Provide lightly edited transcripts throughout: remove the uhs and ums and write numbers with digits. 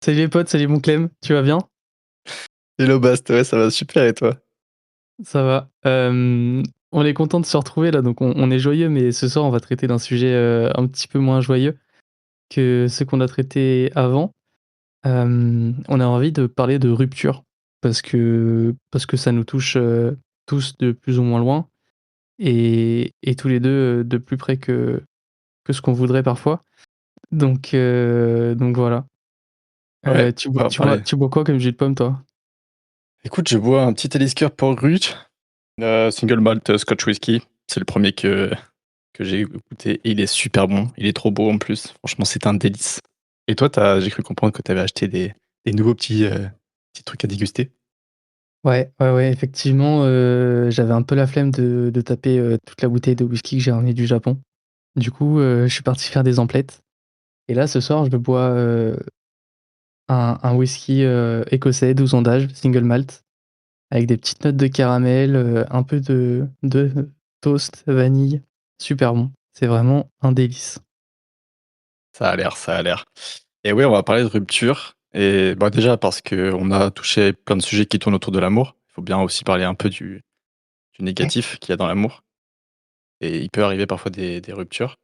Salut les potes, salut mon Clem, tu vas bien? Hello Bast, ouais, ça va super et toi? Ça va. On est content de se retrouver là, donc on est joyeux, mais ce soir on va traiter d'un sujet un petit peu moins joyeux que ceux qu'on a traités avant. On a envie de parler de rupture parce que ça nous touche tous de plus ou moins loin et tous les deux de plus près que ce qu'on voudrait parfois. Donc voilà. Ouais, Tu on bois, va tu bois, parler. tu bois quoi comme jus de pomme toi? Écoute, je bois un petit Talisker Port Brut, single malt Scotch whisky. C'est le premier que j'ai goûté et il est super bon. Il est trop beau en plus. Franchement, c'est un délice. Et toi, j'ai cru comprendre que tu avais acheté des nouveaux petits trucs à déguster. Ouais, ouais, ouais, effectivement, j'avais un peu la flemme de taper, toute la bouteille de whisky que j'ai ramenée du Japon. Du coup, je suis parti faire des emplettes et là, ce soir, je bois, un whisky, écossais 12 ans d'âge, single malt, avec des petites notes de caramel, un peu de toast, vanille. Super bon. C'est vraiment un délice. Ça a l'air, ça a l'air. Et oui, on va parler de rupture. Et bah déjà parce qu'on a touché plein de sujets qui tournent autour de l'amour. Il faut bien aussi parler un peu du négatif qu'il y a dans l'amour. Et il peut arriver parfois des ruptures.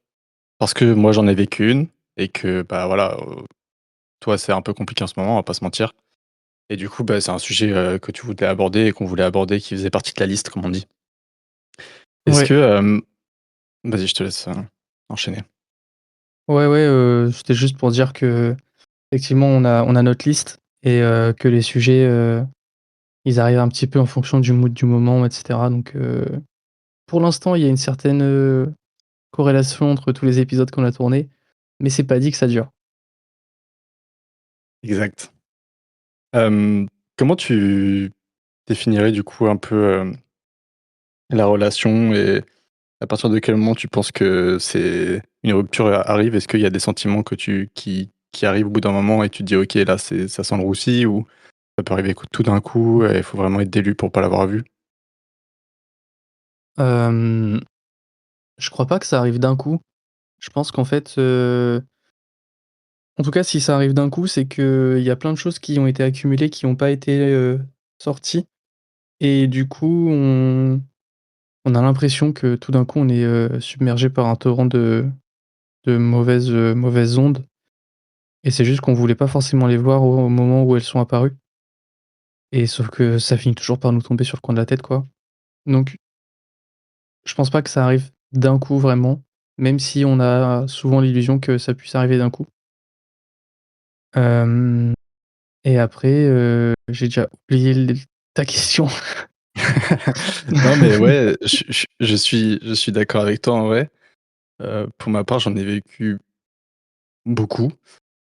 Parce que moi, j'en ai vécu une et que, bah, voilà, toi, c'est un peu compliqué en ce moment, on va pas se mentir et du coup, bah, c'est un sujet, que tu voulais aborder et qu'on voulait aborder, qui faisait partie de la liste, comme on dit. Est-ce Ouais, que, vas-y, je te laisse, enchaîner. ouais, ouais, c'était juste pour dire qu'effectivement, on a notre liste et que les sujets, ils arrivent un petit peu en fonction du mood du moment et cetera donc pour l'instant, il y a une certaine, corrélation entre tous les épisodes qu'on a tournés, mais c'est pas dit que ça dure. Exact. Hem, Comment tu définirais, du coup, un peu, la relation et à partir de quel moment tu penses que c'est une rupture arrive? Est-ce qu'il y a des sentiments que qui arrivent au bout d'un moment et tu te dis: «OK, là, ça sent le roussi» ou ça peut arriver tout d'un coup et il faut vraiment être d'élu pour pas l'avoir vu? Hem, je crois pas que ça arrive d'un coup. Je pense qu'en fait, en tout cas, si ça arrive d'un coup, c'est qu'il y a plein de choses qui ont été accumulées, qui ont pas été, sorties et du coup, on a l'impression que tout d'un coup, on est, submergé par un torrent de mauvaises ondes et c'est juste qu'on voulait pas forcément les voir au moment où elles sont apparues et sauf que ça finit toujours par nous tomber sur le coin de la tête, quoi. Donc je pense pas que ça arrive d'un coup vraiment, même si on a souvent l'illusion que ça puisse arriver d'un coup. Hem et après, j'ai déjà oublié ta question. Non, mais ouais, je suis d'accord avec toi en vrai. Pour ma part, j'en ai vécu beaucoup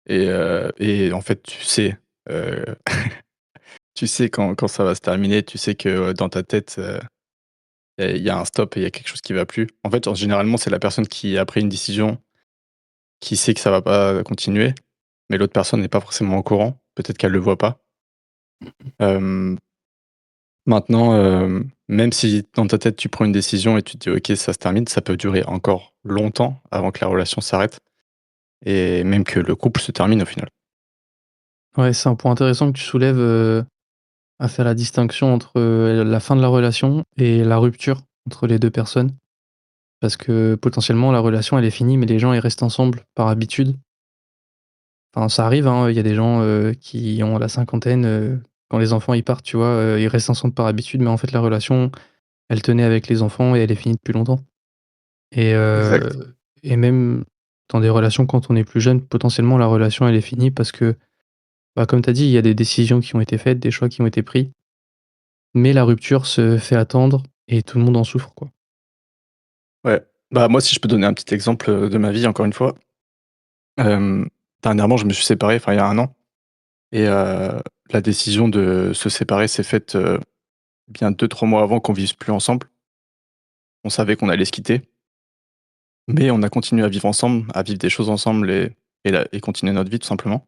et en fait, heu, tu sais quand ça va se terminer, tu sais que, dans ta tête, il y a un stop et il y a quelque chose qui va plus. En fait, généralement, c'est la personne qui a pris une décision, qui sait que ça va pas continuer, mais l'autre personne n'est pas forcément au courant. Peut-être qu'elle le voit pas. Hem, Maintenant, même si dans ta tête, tu prends une décision et tu te dis: «OK, ça se termine», ça peut durer encore longtemps avant que la relation s'arrête et même que le couple se termine au final. Ouais, c'est un point intéressant que tu soulèves, à faire la distinction entre, la fin de la relation et la rupture entre les 2 personnes. Parce que potentiellement la relation elle est finie, mais les gens ils restent ensemble par habitude. Enfin ça arrive, hein, il y a des gens, qui ont la cinquantaine, quand les enfants ils partent, tu vois, ils restent ensemble par habitude, mais en fait la relation, elle tenait avec les enfants et elle est finie depuis longtemps. Et Exact, et même dans des relations quand on est plus jeune, potentiellement la relation elle est finie parce que, bah, comme tu as dit, il y a des décisions qui ont été faites, des choix qui ont été pris, mais la rupture se fait attendre et tout le monde en souffre, quoi. ouais. Bah, moi, si je peux donner un petit exemple, de ma vie encore une fois. Hem, Dernièrement, je me suis séparé, enfin il y a un an et la décision de se séparer s'est faite, bien 2-3 mois avant qu'on vive plus ensemble. On savait qu'on allait se quitter, mais on a continué à vivre ensemble, à vivre des choses ensemble et continuer notre vie tout simplement.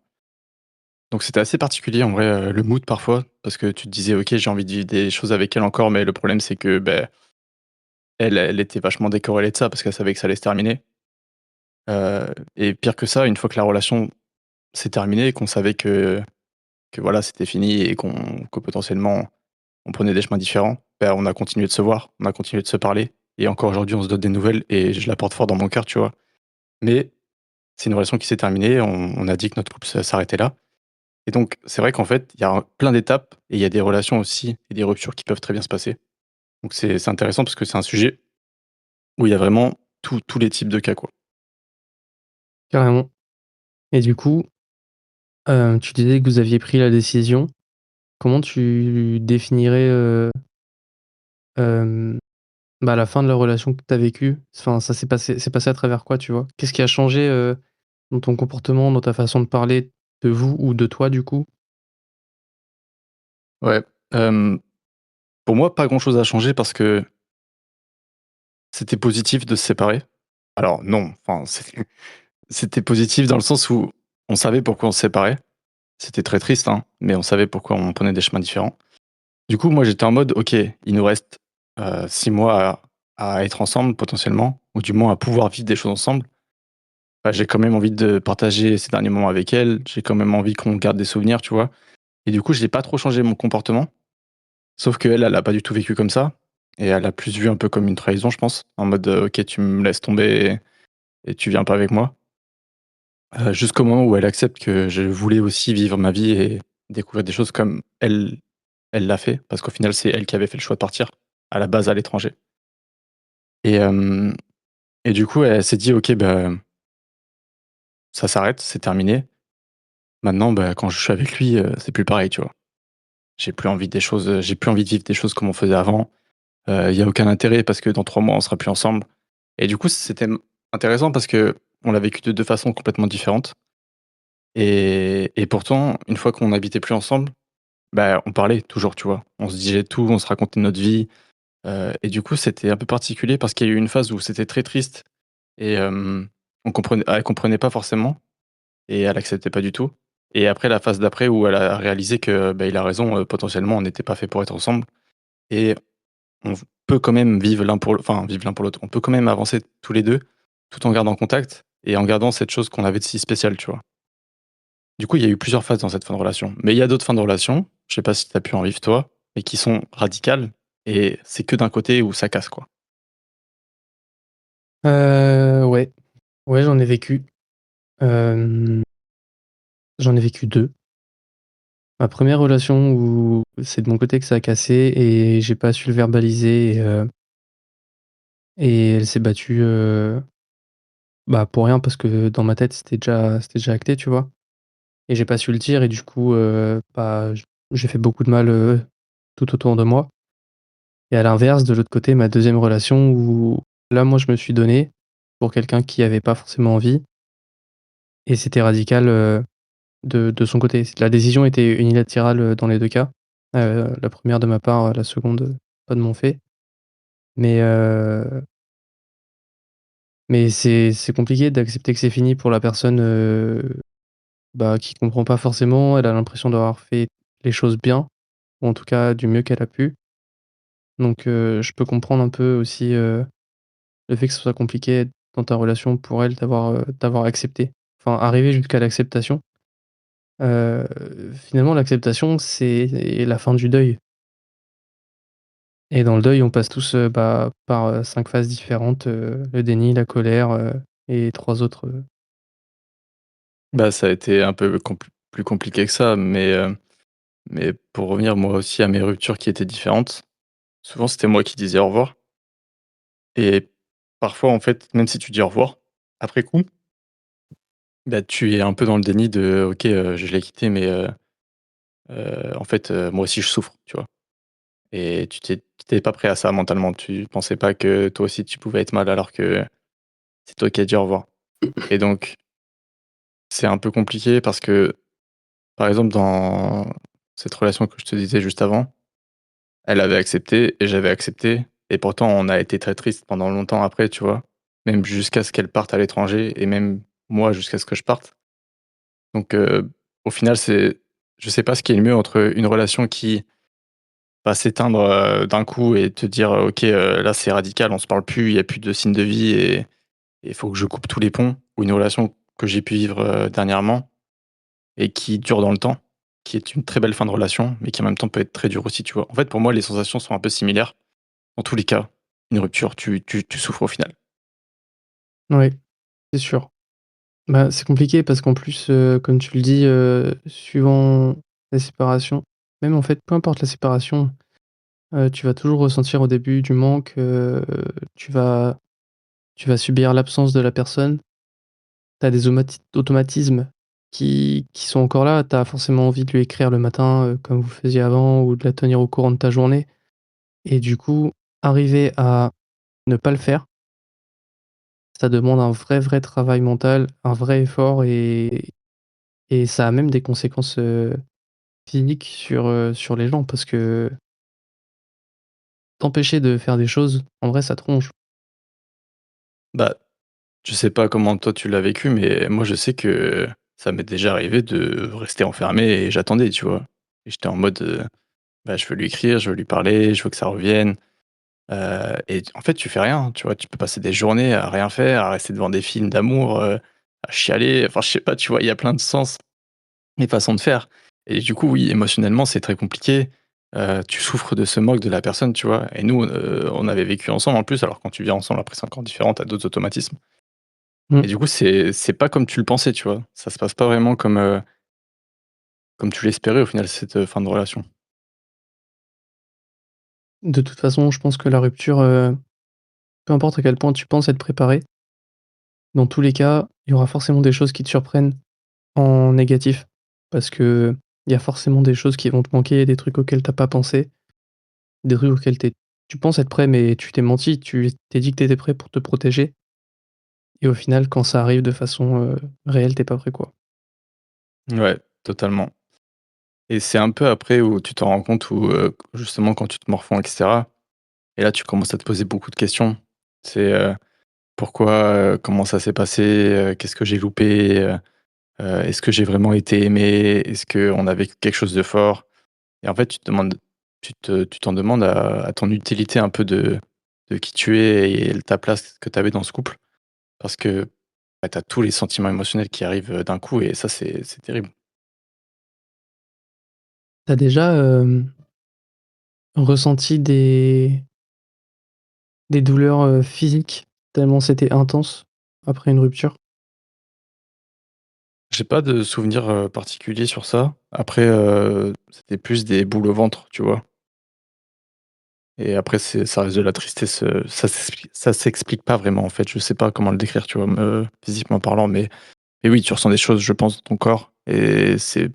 Donc c'était assez particulier en vrai, le mood parfois, parce que tu te disais: «OK, j'ai envie de vivre des choses avec elle encore», mais le problème c'est que, beh, elle était vachement décorrélée de ça parce qu'elle savait que ça allait se terminer. Et pire que ça, une fois que la relation c'est terminé et qu'on savait que voilà, c'était fini et que potentiellement on prenait des chemins différents, bah, on a continué de se voir, on a continué de se parler et encore aujourd'hui, on se donne des nouvelles et je la porte fort dans mon cœur, tu vois? Mais c'est une relation qui s'est terminée, on a dit que notre couple s'arrêtait là et donc c'est vrai qu'en fait, il y a plein d'étapes et il y a des relations aussi et des ruptures qui peuvent très bien se passer. Donc c'est intéressant parce que c'est un sujet où il y a vraiment tous les types de cas, quoi. Carrément. Et du coup, tu disais que vous aviez pris la décision. Comment tu définirais, hem, bah, la fin de la relation que tu as vécue? Enfin, ça s'est passé à travers quoi, tu vois? Qu'est-ce qui a changé, dans ton comportement, dans ta façon de parler de vous ou de toi, du coup? Ouais, hem, pour moi, pas grand-chose a changé parce que c'était positif de se séparer. Alors non, enfin, c'était positif dans le sens où on savait pourquoi on se séparait. C'était très triste, hein, mais on savait pourquoi on prenait des chemins différents. Du coup, moi, j'étais en mode: «OK, il nous reste, 6 mois à être ensemble potentiellement, ou du moins à pouvoir vivre des choses ensemble». Bah, j'ai quand même envie de partager ces derniers moments avec elle, j'ai quand même envie qu'on garde des souvenirs, tu vois? Et du coup, j'ai pas trop changé mon comportement, sauf qu'elle, elle a pas du tout vécu comme ça et elle a plus vu un peu comme une trahison, je pense, en mode, «OK, tu me laisses tomber et tu viens pas avec moi». Jusqu'au moment où elle accepte que je voulais aussi vivre ma vie et découvrir des choses comme elle l'a fait, parce qu'au final, c'est elle qui avait fait le choix de partir, à la base à l'étranger et hem et du coup, elle s'est dit: «OK, bah, ça s'arrête, c'est terminé. Maintenant, bah, quand je suis avec lui, c'est plus pareil», tu vois? J'ai plus envie de vivre des choses comme on faisait avant. Il y a aucun intérêt parce que dans 3 mois, on sera plus ensemble et du coup, c'était intéressant parce que on l'a vécu de 2 façons complètement différentes et pourtant, une fois qu'on n'habitait plus ensemble, bah, on parlait toujours, tu vois? On se disait tout, on se racontait notre vie, et du coup, c'était un peu particulier parce qu'il y a eu une phase où c'était très triste et elle comprenait pas forcément et elle acceptait pas du tout et après la phase d'après où elle a réalisé que, bah, il a raison, potentiellement, on n'était pas fait pour être ensemble et on peut quand même vivre l'un pour l'autre. On peut quand même avancer tous les 2 tout en gardant contact et en gardant cette chose qu'on avait de si spéciale, tu vois? Du coup, il y a eu plusieurs phases dans cette fin de relation. Mais il y a d'autres fins de relation, je sais pas si tu as pu en vivre toi, mais qui sont radicales et c'est que d'un côté où ça casse, quoi. Ouais. Ouais, j'en ai vécu. Hem, J'en ai vécu 2. Ma première relation où c'est de mon côté que ça a cassé et j'ai pas su le verbaliser et elle s'est battue, bah, pour rien parce que dans ma tête, c'était déjà acté, tu vois? Et j'ai pas su le dire et du coup, bah, j'ai fait beaucoup de mal, tout autour de moi. Et à l'inverse, de l'autre côté, ma deuxième relation où là, moi, je me suis donné pour quelqu'un qui avait pas forcément envie et c'était radical, de son côté. La décision était unilatérale, dans les 2 cas. La première de ma part, la seconde, pas de mon fait. Mais c'est compliqué d'accepter que c'est fini pour la personne, bah, qui comprend pas forcément. Elle a l'impression d'avoir fait les choses bien, ou en tout cas du mieux qu'elle a pu. Donc je peux comprendre un peu aussi, le fait que ce soit compliqué dans ta relation pour elle d'avoir accepté. Enfin, arriver jusqu'à l'acceptation. Finalement l'acceptation, c'est la fin du deuil et dans le deuil, on passe tous, bah, par, 5 phases différentes, le déni, la colère, et 3 autres, Bah, ça a été un peu plus compliqué que ça, mais pour revenir moi aussi à mes ruptures qui étaient différentes, souvent c'était moi qui disais au revoir et parfois, en fait, même si tu dis au revoir, après coup, bah, tu es un peu dans le déni de: «OK, je l'ai quitté mais en fait, moi aussi je souffre», tu vois? Et tu étais pas prêt à ça mentalement. Tu pensais pas que toi aussi tu pouvais être mal alors que c'est toi qui as dit au revoir. Et donc c'est un peu compliqué parce que, par exemple, dans cette relation que je te disais juste avant, elle avait accepté et j'avais accepté et pourtant on a été très tristes pendant longtemps après, tu vois? Même jusqu'à ce qu'elle parte à l'étranger et même moi jusqu'à ce que je parte. Donc au final, je sais pas ce qui est le mieux entre une relation qui va s'éteindre, d'un coup et te dire: «OK, là c'est radical, on se parle plus, il y a plus de signes de vie et il faut que je coupe tous les ponts», ou une relation que j'ai pu vivre, dernièrement et qui dure dans le temps, qui est une très belle fin de relation, mais qui en même temps peut être très dur aussi, tu vois? En fait, pour moi, les sensations sont un peu similaires. Dans tous les cas, une rupture, tu souffres au final. Oui, c'est sûr. Bah, c'est compliqué parce qu'en plus, comme tu le dis, suivant la séparation, même en fait, peu importe la séparation, tu vas toujours ressentir au début du manque, tu vas tu vas subir l'absence de la personne. Tu as des automatismes qui sont encore là. Tu as forcément envie de lui écrire le matin, comme vous faisiez avant ou de la tenir au courant de ta journée et du coup, arriver à ne pas le faire, ça demande un vrai, vrai travail mental, un vrai effort et ça a même des conséquences, physiques sur les gens parce que t'empêcher de faire des choses, en vrai, ça te ronge. Bah, je sais pas comment toi tu l'as vécu, mais moi je sais que ça m'est déjà arrivé de rester enfermé et j'attendais, tu vois? Et j'étais en mode, bah, je veux lui écrire, je veux lui parler, je veux que ça revienne, et en fait tu fais rien, tu vois? Tu peux passer des journées à rien faire, à rester devant des films d'amour, à chialer, enfin je sais pas, tu vois? Il y a plein de sens et façons de faire et du coup, oui, émotionnellement, c'est très compliqué, tu souffres de ce manque de la personne, tu vois? Et nous, on avait vécu ensemble en plus, alors quand tu vis ensemble, après c'est encore différent, tu as d'autres automatismes. Mmh. Et du coup, c'est pas comme tu le pensais, tu vois? Ça se passe pas vraiment comme, comme tu l'espérais au final cette, fin de relation. De toute façon, je pense que la rupture, peu importe à quel point tu penses être préparé, dans tous les cas, il y aura forcément des choses qui te surprennent en négatif. Parce que il y a forcément des choses qui vont te manquer, des trucs auxquels tu as pas pensé, des trucs auxquels tu penses être prêt, mais tu t'es menti, tu t'es dit que tu étais prêt pour te protéger et au final, quand ça arrive de façon, réelle, tu pas prêt, quoi. Ouais, totalement. Et c'est un peu après où tu te rends compte où, justement quand tu te morfonds et cetera et là tu commences à te poser beaucoup de questions. C'est, pourquoi, comment ça s'est passé, qu'est-ce que j'ai loupé, est-ce que j'ai vraiment été aimé? Est-ce qu'on a vécu quelque chose de fort? Et en fait, tu t'en demandes à ton utilité un peu de qui tu es et ta place que tu avais dans ce couple. Parce que, bah, tu as tous les sentiments émotionnels qui arrivent, d'un coup et ça, c'est terrible. Tu as déjà, ressenti des douleurs, physiques, tellement c'était intense après une rupture? J'ai pas de souvenir, particulier sur ça. Après, c'était plus des boules au ventre, tu vois? Et après ça reste de la tristesse, ça s'explique pas vraiment, en fait. Je sais pas comment le décrire, tu vois? Physiquement parlant, mais oui, tu ressens des choses, je pense, dans ton corps et c'est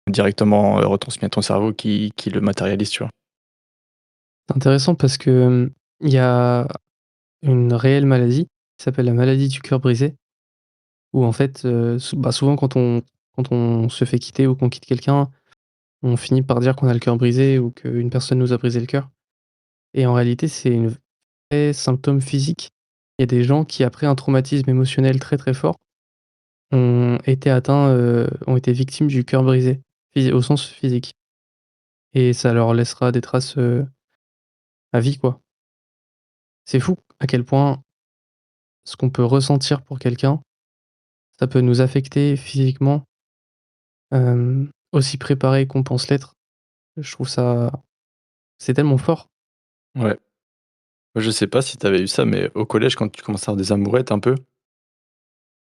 directement, retransmis à ton cerveau qui le matérialise, tu vois? C'est intéressant parce que, il y a une réelle maladie qui s'appelle la maladie du cœur brisé, où en fait, souvent quand on se fait quitter ou qu'on quitte quelqu'un, on finit par dire qu'on a le cœur brisé ou qu'une personne nous a brisé le cœur et en réalité, c'est une vraie symptôme physique. Il y a des gens qui, après un traumatisme émotionnel très, très fort, ont été victimes du cœur brisé, au sens physique et ça leur laissera des traces, à vie, quoi. C'est fou à quel point ce qu'on peut ressentir pour quelqu'un, ça peut nous affecter physiquement, aussi préparé qu'on pense l'être. Je trouve ça c'est tellement fort. Ouais. Je sais pas si tu avais eu ça, mais au collège, quand tu commençais à avoir des amourettes un peu,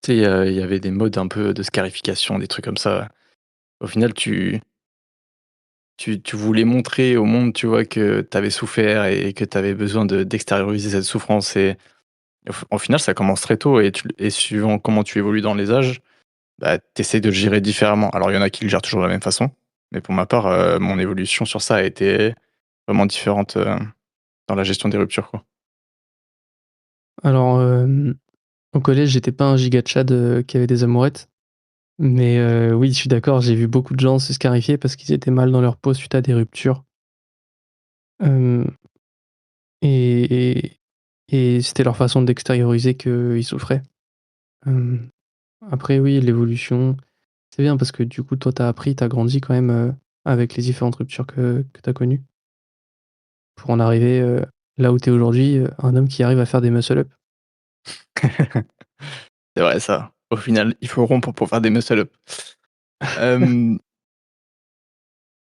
tu sais, il y avait des modes un peu de scarification, des trucs comme ça. Au final, tu voulais montrer au monde, tu vois, que tu avais souffert et que tu avais besoin d'extérioriser cette souffrance et au final, ça commence très tôt et suivant comment tu évolues dans les âges, bah, tu essaies de le gérer différemment. Alors, il y en a qui le gèrent toujours de la même façon, mais pour ma part, mon évolution sur ça a été vraiment différente, dans la gestion des ruptures, quoi. Alors, au collège, j'étais pas un giga tchad, qui avait des amourettes, mais oui, je suis d'accord, j'ai vu beaucoup de gens se scarifier parce qu'ils étaient mal dans leur peau suite à des ruptures, hem et et c'était leur façon d'extérioriser qu'ils souffraient. Hem, Après oui, l'évolution, c'est bien parce que du coup, toi, tu as appris, tu as grandi quand même, avec les différentes ruptures que tu as connues pour en arriver, là où tu es aujourd'hui, un homme qui arrive à faire des muscle up. C'est vrai ça. Au final, il faut rompre pour faire des muscle up. Hem,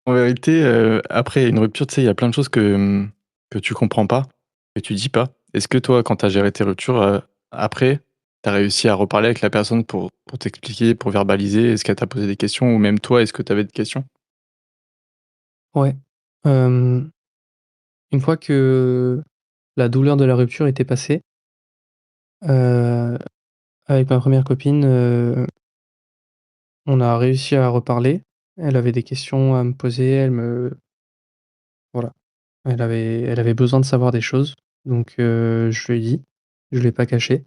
En vérité, après une rupture, tu sais, il y a plein de choses que tu comprends pas, que tu dis pas. Est-ce que toi, quand tu as géré tes ruptures, après, tu as réussi à reparler avec la personne pour t'expliquer, pour verbaliser? Est-ce qu'elle t'a posé des questions ou même toi, est-ce que tu avais des questions? Ouais. Hem, une fois que la douleur de la rupture était passée, heu, avec ma première copine, on a réussi à reparler. Elle avait des questions à me poser, voilà, elle avait besoin de savoir des choses, donc je lui ai dit, je l'ai pas caché.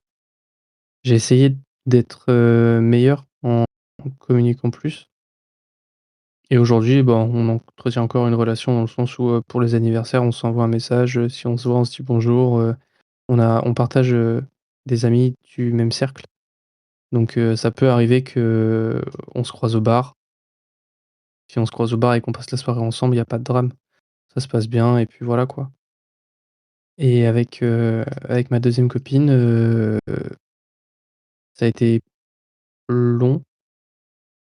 J'ai essayé d'être, meilleur en communiquant plus et aujourd'hui, bah, on entretient encore une relation dans le sens où, pour les anniversaires, on s'envoie un message, si on se voit, on se dit bonjour, on partage, des amis du même cercle, donc ça peut arriver qu'on se croise au bar. Si on se croise au bar et qu'on passe la soirée ensemble, il y a pas de drame. Ça se passe bien et puis voilà, quoi. Et avec ma deuxième copine, ça a été long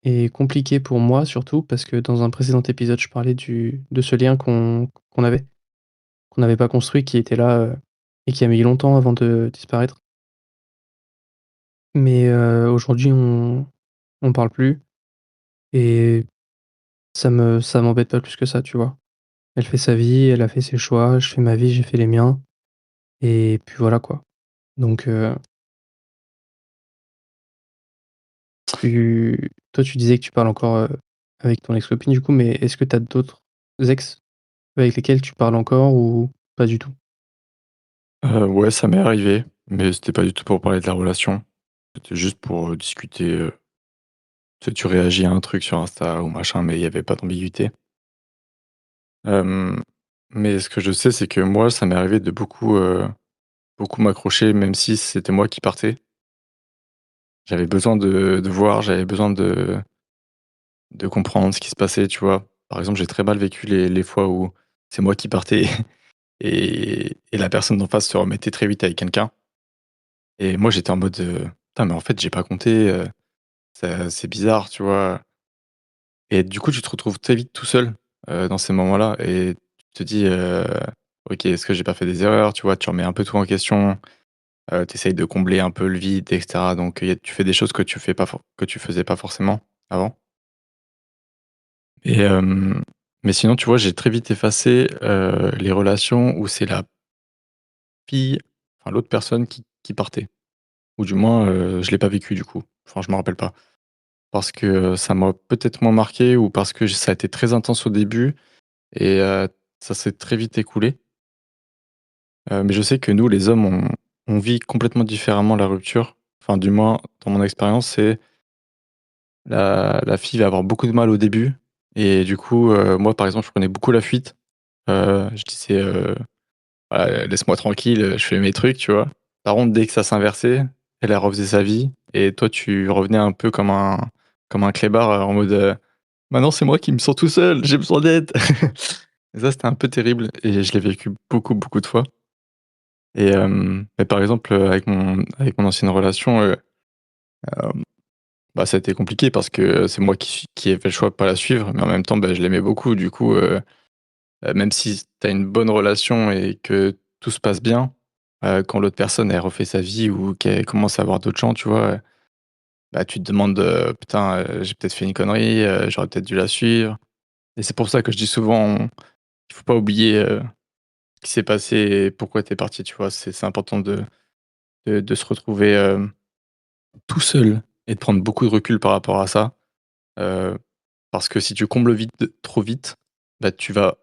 et compliqué pour moi surtout parce que dans un précédent épisode, je parlais de ce lien qu'on n'avait pas construit, qui était là, et qui a mis longtemps avant de disparaître. Mais aujourd'hui, on parle plus et ça m'embête pas plus que ça, tu vois? Elle fait sa vie, elle a fait ses choix, je fais ma vie, j'ai fait les miens et puis voilà, quoi. Donc toi, tu disais que tu parles encore, avec ton ex-copine du coup, mais est-ce que tu as d'autres ex avec lesquels tu parles encore ou pas du tout? Ouais, ça m'est arrivé, mais c'était pas du tout pour parler de la relation. C'était juste pour, discuter, tu sais, tu réagis à un truc sur Insta ou machin, mais il y avait pas d'ambiguïté. Hem, mais ce que je sais, c'est que moi, ça m'est arrivé de beaucoup m'accrocher, même si c'était moi qui partais. J'avais besoin de voir, j'avais besoin de comprendre ce qui se passait, tu vois? Par exemple, j'ai très mal vécu les fois où c'est moi qui partais et la personne d'en face se remettait très vite avec quelqu'un et moi, j'étais en mode, «Putain, mais en fait, j'ai pas compté, ça c'est bizarre», tu vois? Et du coup, tu te retrouves très vite tout seul, dans ces moments-là et tu te dis, «OK, est-ce que j'ai pas fait des erreurs?» Tu vois? Tu remets un peu tout en question, tu essayes de combler un peu le vide et cetera donc tu fais des choses que tu faisais pas forcément avant et mais sinon, tu vois, j'ai très vite effacé, les relations où c'est la fille, enfin l'autre personne qui partait ou du moins, je l'ai pas vécu du coup. Enfin, je me rappelle pas parce que, ça m'a peut-être moins marqué ou parce que ça a été très intense au début et ça s'est très vite écoulé. Mais je sais que nous, les hommes, on vit complètement différemment la rupture. Enfin, du moins, dans mon expérience, c'est la fille va avoir beaucoup de mal au début et du coup, moi, par exemple, je prenais beaucoup la fuite. Je disais, «Voilà, laisse-moi tranquille, je fais mes trucs», tu vois? Par contre, dès que ça s'inversait, elle refaisait sa vie et toi, tu revenais un peu comme un clébard, en mode, «Maintenant, c'est moi qui me sens tout seul, j'ai besoin d'aide». Et ça, c'était un peu terrible et je l'ai vécu beaucoup, beaucoup de fois. Et mais par exemple, avec mon ancienne relation, bah, ça a été compliqué parce que c'est moi qui ai fait le choix de pas la suivre, mais en même temps, bah, je l'aimais beaucoup. Du coup, même si tu as une bonne relation et que tout se passe bien, quand l'autre personne, elle refait sa vie ou qu'elle commence à avoir d'autres gens, tu vois? Bah, tu te demandes, «Putain, j'ai peut-être fait une connerie, j'aurais peut-être dû la suivre» et c'est pour ça que je dis souvent, il faut pas oublier, ce qui s'est passé et pourquoi tu es parti, tu vois? C'est important de se retrouver, tout seul et de prendre beaucoup de recul par rapport à ça, heu, parce que si tu combles vite trop vite, bah, tu vas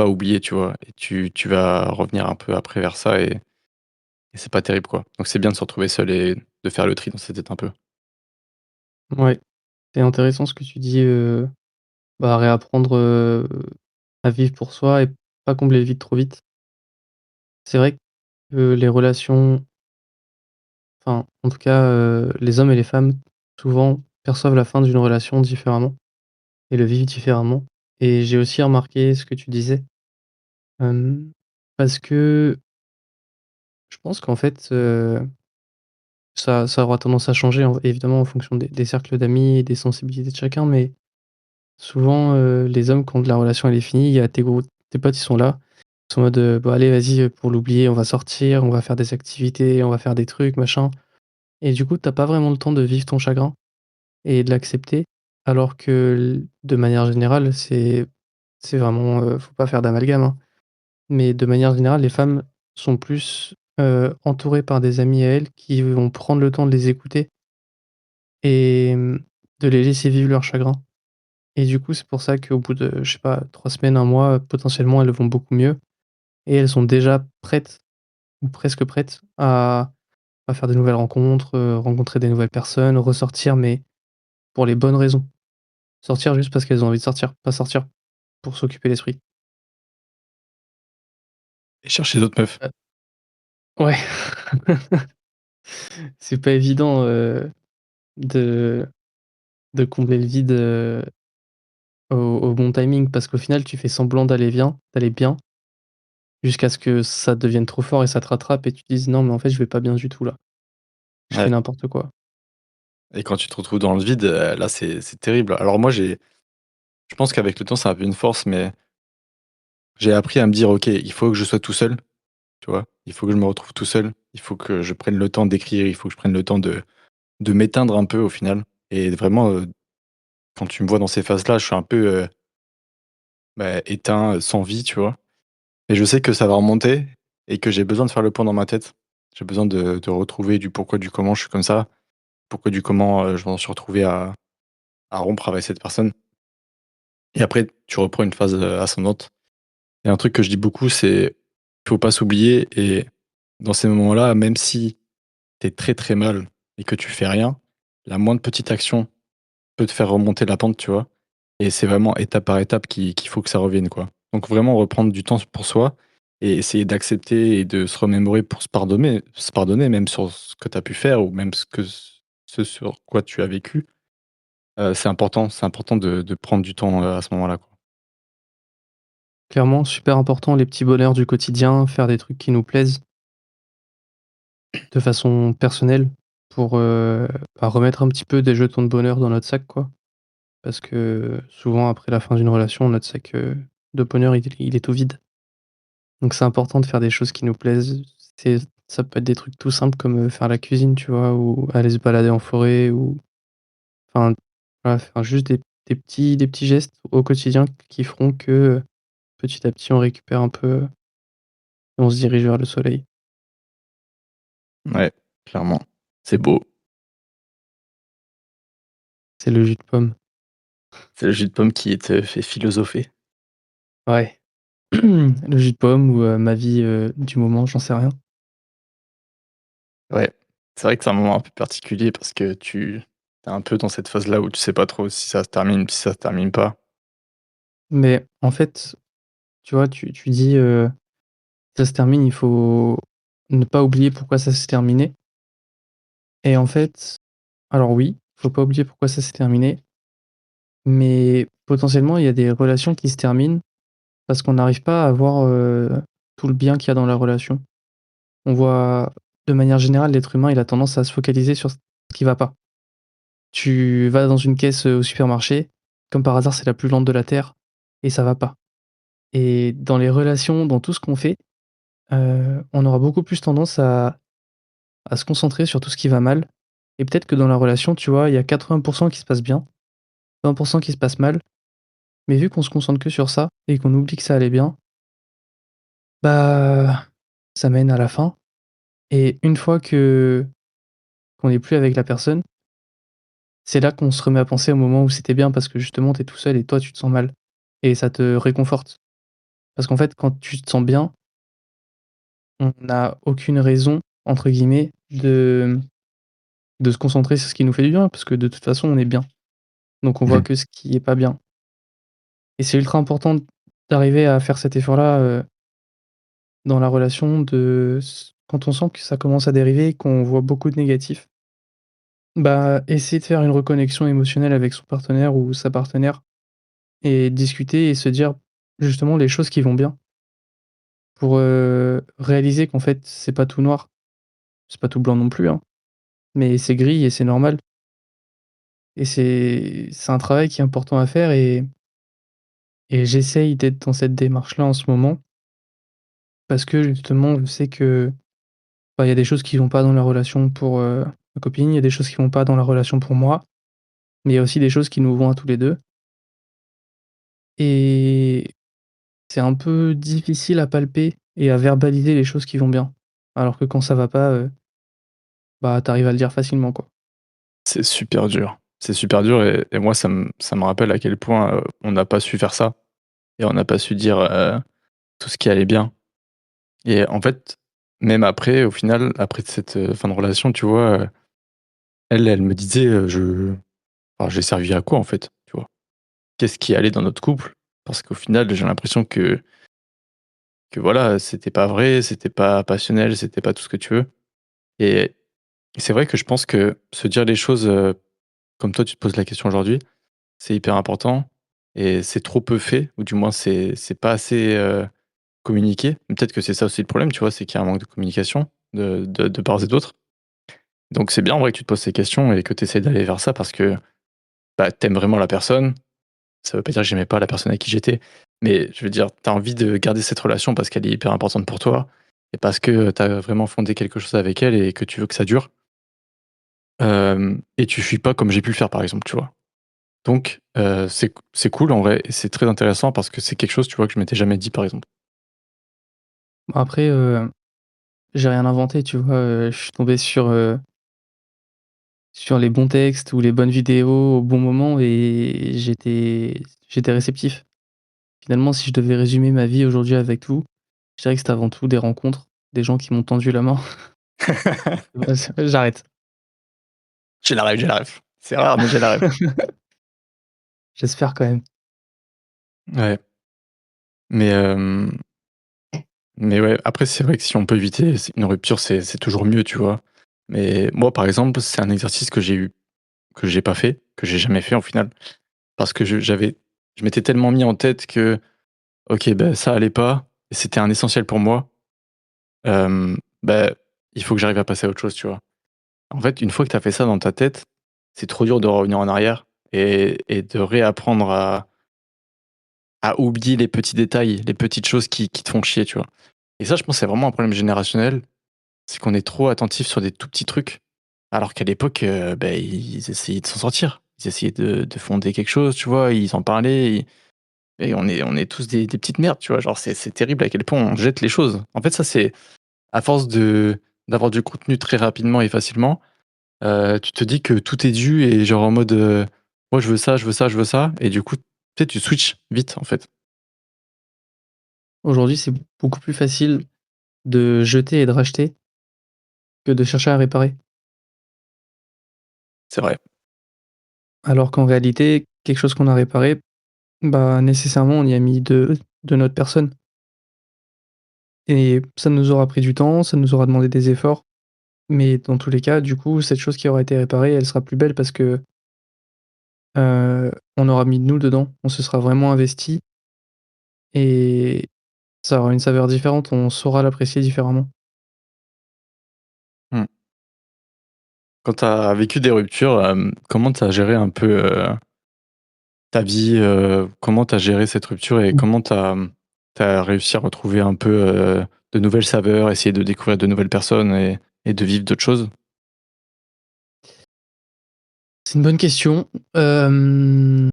oublier, tu vois? Et tu vas revenir un peu après vers ça et c'est pas terrible, quoi. Donc c'est bien de se retrouver seul et de faire le tri dans sa tête un peu. Ouais, c'est intéressant ce que tu dis, bah, réapprendre, à vivre pour soi et pas combler le vide trop vite. C'est vrai que les relations, enfin, en tout cas, les hommes et les femmes, souvent, perçoivent la fin d'une relation différemment et le vivent différemment et j'ai aussi remarqué ce que tu disais, hem, parce que je pense qu'en fait, ça aura tendance à changer évidemment en fonction des cercles d'amis et des sensibilités de chacun, mais Souvent, les hommes quand la relation elle est finie, il y a tes potes ils sont là, ils sont en mode, «Bah, allez vas-y, pour l'oublier, on va sortir, on va faire des activités, on va faire des trucs machin» et du coup, tu as pas vraiment le temps de vivre ton chagrin et de l'accepter. Alors que de manière générale, c'est vraiment, faut pas faire d'amalgame, hein, mais de manière générale, les femmes sont plus, entourées par des amis à elles qui vont prendre le temps de les écouter et de les laisser vivre leur chagrin. Et du coup, c'est pour ça qu'au bout de, je sais pas, 3 semaines, un mois, potentiellement, elles vont beaucoup mieux et elles sont déjà prêtes ou presque prêtes à faire de nouvelles rencontres, rencontrer des nouvelles personnes, ressortir, mais pour les bonnes raisons. Sortir juste parce qu'elles ont envie de sortir, pas sortir pour s'occuper l'esprit. Et chercher d'autres meufs. Heu, ouais, c'est pas évident, de combler le vide, au bon timing parce qu'au final, tu fais semblant d'aller bien jusqu'à ce que ça devienne trop fort et ça te rattrape et tu te dises: «Non, mais en fait, je vais pas bien du tout là. Je fais Ouais. n'importe quoi». Et quand tu te retrouves dans le vide, là, c'est terrible. Alors moi, je pense qu'avec le temps, c'est un peu une force, mais j'ai appris à me dire: «OK, il faut que je sois tout seul», tu vois? Il faut que je me retrouve tout seul. Il faut que je prenne le temps d'écrire. Il faut que je prenne le temps de m'éteindre un peu au final et vraiment, quand tu me vois dans ces phases-là, je suis un peu, bah, éteint, sans vie, tu vois? Et je sais que ça va remonter et que j'ai besoin de faire le point dans ma tête. J'ai besoin de retrouver du pourquoi, du comment je suis comme ça, pourquoi, du comment, je m'en suis retrouvé à rompre avec cette personne et après tu reprends une phase, ascendante. Et un truc que je dis beaucoup, c'est: «Faut pas s'oublier» et dans ces moments-là, même si tu es très, très mal et que tu fais rien, la moindre petite action peut te faire remonter la pente, tu vois? Et c'est vraiment étape par étape qu'il faut que ça revienne, quoi. Donc vraiment reprendre du temps pour soi et essayer d'accepter et de se remémorer pour se pardonner même sur ce que tu as pu faire ou même ce sur quoi tu as vécu. C'est important de prendre du temps, à ce moment-là, quoi. Clairement, super important, les petits bonheurs du quotidien, faire des trucs qui nous plaisent de façon personnelle pour, bah, remettre un petit peu des jetons de bonheur dans notre sac, quoi. Parce que souvent après la fin d'une relation, notre sac, de bonheur, il est tout vide. Donc c'est important de faire des choses qui nous plaisent. C'est Ça peut être des trucs tout simples comme, faire la cuisine, tu vois? Ou aller se balader en forêt ou enfin, voilà, faire juste des petits gestes au quotidien qui feront que, petit à petit on récupère un peu, et on se dirige vers le soleil. Ouais, clairement. C'est beau. C'est le jus de pomme. C'est le jus de pomme qui te fait philosopher. Ouais. Le jus de pomme ou, ma vie, du moment, j'en sais rien. Ouais, c'est vrai que c'est un moment un peu particulier parce que tu es un peu dans cette phase-là où tu sais pas trop si ça se termine, si ça se termine pas. Mais en fait, tu vois, tu dis, «Ça se termine, il faut ne pas oublier pourquoi ça s'est terminé» et en fait, alors oui, faut pas oublier pourquoi ça s'est terminé, mais potentiellement, il y a des relations qui se terminent parce qu'on n'arrive pas à voir, tout le bien qu'il y a dans la relation. On voit de manière générale, l'être humain, il a tendance à se focaliser sur ce qui va pas. Tu vas dans une caisse, au supermarché, comme par hasard, c'est la plus lente de la terre et ça va pas. Et dans les relations, dans tout ce qu'on fait, on aura beaucoup plus tendance à se concentrer sur tout ce qui va mal et peut-être que dans la relation, tu vois, il y a 80 qui se passe bien, 20 qui se passe mal, mais vu qu'on se concentre que sur ça et qu'on oublie que ça allait bien, bah, ça mène à la fin et une fois que qu'on est plus avec la personne, c'est là qu'on se remet à penser au moment où c'était bien parce que justement tu es tout seul et toi tu te sens mal et ça te réconforte. Parce qu'en fait, quand tu te sens bien, on n'a aucune raison, entre guillemets, de se concentrer sur ce qui nous fait du bien, parce que de toute façon, on est bien. Donc on voit Mmh. que ce qui est pas bien. Et c'est ultra important d'arriver à faire cet effort-là, dans la relation de s quand on sent que ça commence à dériver, qu'on voit beaucoup de négatifs, bah, essayer de faire une reconnexion émotionnelle avec son partenaire ou sa partenaire et discuter et se dire justement les choses qui vont bien pour, réaliser qu'en fait, c'est pas tout noir, c'est pas tout blanc non plus, hein. Mais c'est gris et c'est normal et c'est un travail qui est important à faire et j'essaye d'être dans cette démarche-là en ce moment parce que justement je sais que, bah, il y a des choses qui vont pas dans la relation pour, ma copine, il y a des choses qui vont pas dans la relation pour moi, mais il y a aussi des choses qui nous vont à tous les 2 et c'est un peu difficile à palper et à verbaliser les choses qui vont bien. Alors que quand ça va pas, bah, tu arrives à le dire facilement, quoi. C'est super dur. C'est super dur et moi ça me rappelle à quel point, on n'a pas su faire ça et on n'a pas su dire, tout ce qui allait bien et en fait, même après, au final, après cette, fin de relation, tu vois, elle me disait, je enfin, j'ai servi à quoi, en fait, tu vois? Qu'est-ce qui allait dans notre couple? Parce qu'au final, j'ai l'impression que voilà, c'était pas vrai, c'était pas passionnel, c'était pas tout ce que tu veux et c'est vrai que je pense que se dire les choses, comme toi tu te poses la question aujourd'hui, c'est hyper important et c'est trop peu fait ou du moins c'est pas assez, communiqué. Peut-être que c'est ça aussi le problème, tu vois? C'est qu'il y a un manque de communication de part et d'autre. Donc c'est bien en vrai que tu te poses ces questions et que tu essaies d'aller vers ça parce que, bah, tu vraiment la personne. Ça veut pas dire que j'aimais pas la personne avec qui j'étais, mais je veux dire, tu as envie de garder cette relation parce qu'elle est hyper importante pour toi et parce que, tu as vraiment fondé quelque chose avec elle et que tu veux que ça dure. Et tu fuis pas comme j'ai pu le faire, par exemple, tu vois? Donc c'est cool en vrai et c'est très intéressant parce que c'est quelque chose, tu vois, que je m'étais jamais dit, par exemple. Bon après, j'ai rien inventé, tu vois? Je suis tombé sur les bons textes ou les bonnes vidéos au bon moment et j'étais réceptif. Finalement, si je devais résumer ma vie aujourd'hui avec tout, je dirais que c'était avant tout des rencontres, des gens qui m'ont tendu la main. J'arrête. J'ai la ref. C'est rare, mais j'ai la ref. J'espère quand même. Ouais, mais mais ouais, après c'est vrai que si on peut éviter une rupture, c'est toujours mieux, tu vois? Mais moi, par exemple, c'est un exercice que j'ai pas fait, que j'ai jamais fait, au final. Parce que je m'étais tellement mis en tête que, OK, bah, ça allait pas et c'était un essentiel pour moi, bah, il faut que j'arrive à passer à autre chose, tu vois? En fait, une fois que tu as fait ça dans ta tête, c'est trop dur de revenir en arrière et de réapprendre à oublier les petits détails, les petites choses qui te font chier, tu vois? Et ça, je pense, c'est vraiment un problème générationnel, c'est qu'on est trop attentif sur des tout petits trucs, alors qu'à l'époque, bah, ils essayaient de s'en sortir. Ils essayaient de fonder quelque chose, tu vois? Ils en parlaient. Et on est tous des petites merdes, tu vois? Genre, c'est terrible à quel point on jette les choses. En fait, ça, c'est à force d'avoir du contenu très rapidement et facilement, tu te dis que tout est dû et genre en mode, «Moi, je veux ça, je veux ça, je veux ça» et du coup, tu sais, tu switches vite, en fait. Aujourd'hui, c'est beaucoup plus facile de jeter et de racheter que de chercher à réparer. C'est vrai. Alors qu'en réalité, quelque chose qu'on a réparé, bah, nécessairement, on y a mis de notre personne et ça nous aura pris du temps, ça nous aura demandé des efforts, mais dans tous les cas, du coup, cette chose qui aura été réparée, elle sera plus belle parce que, on aura mis de nous dedans, on se sera vraiment investi et ça aura une saveur différente, on saura l'apprécier différemment. Mmh. Quand tu as vécu des ruptures, comment tu as géré un peu, ta vie? Comment tu as géré cette rupture et comment tu as réussi à retrouver un peu, de nouvelles saveurs, essayer de découvrir de nouvelles personnes et de vivre d'autres choses? C'est une bonne question. Hem,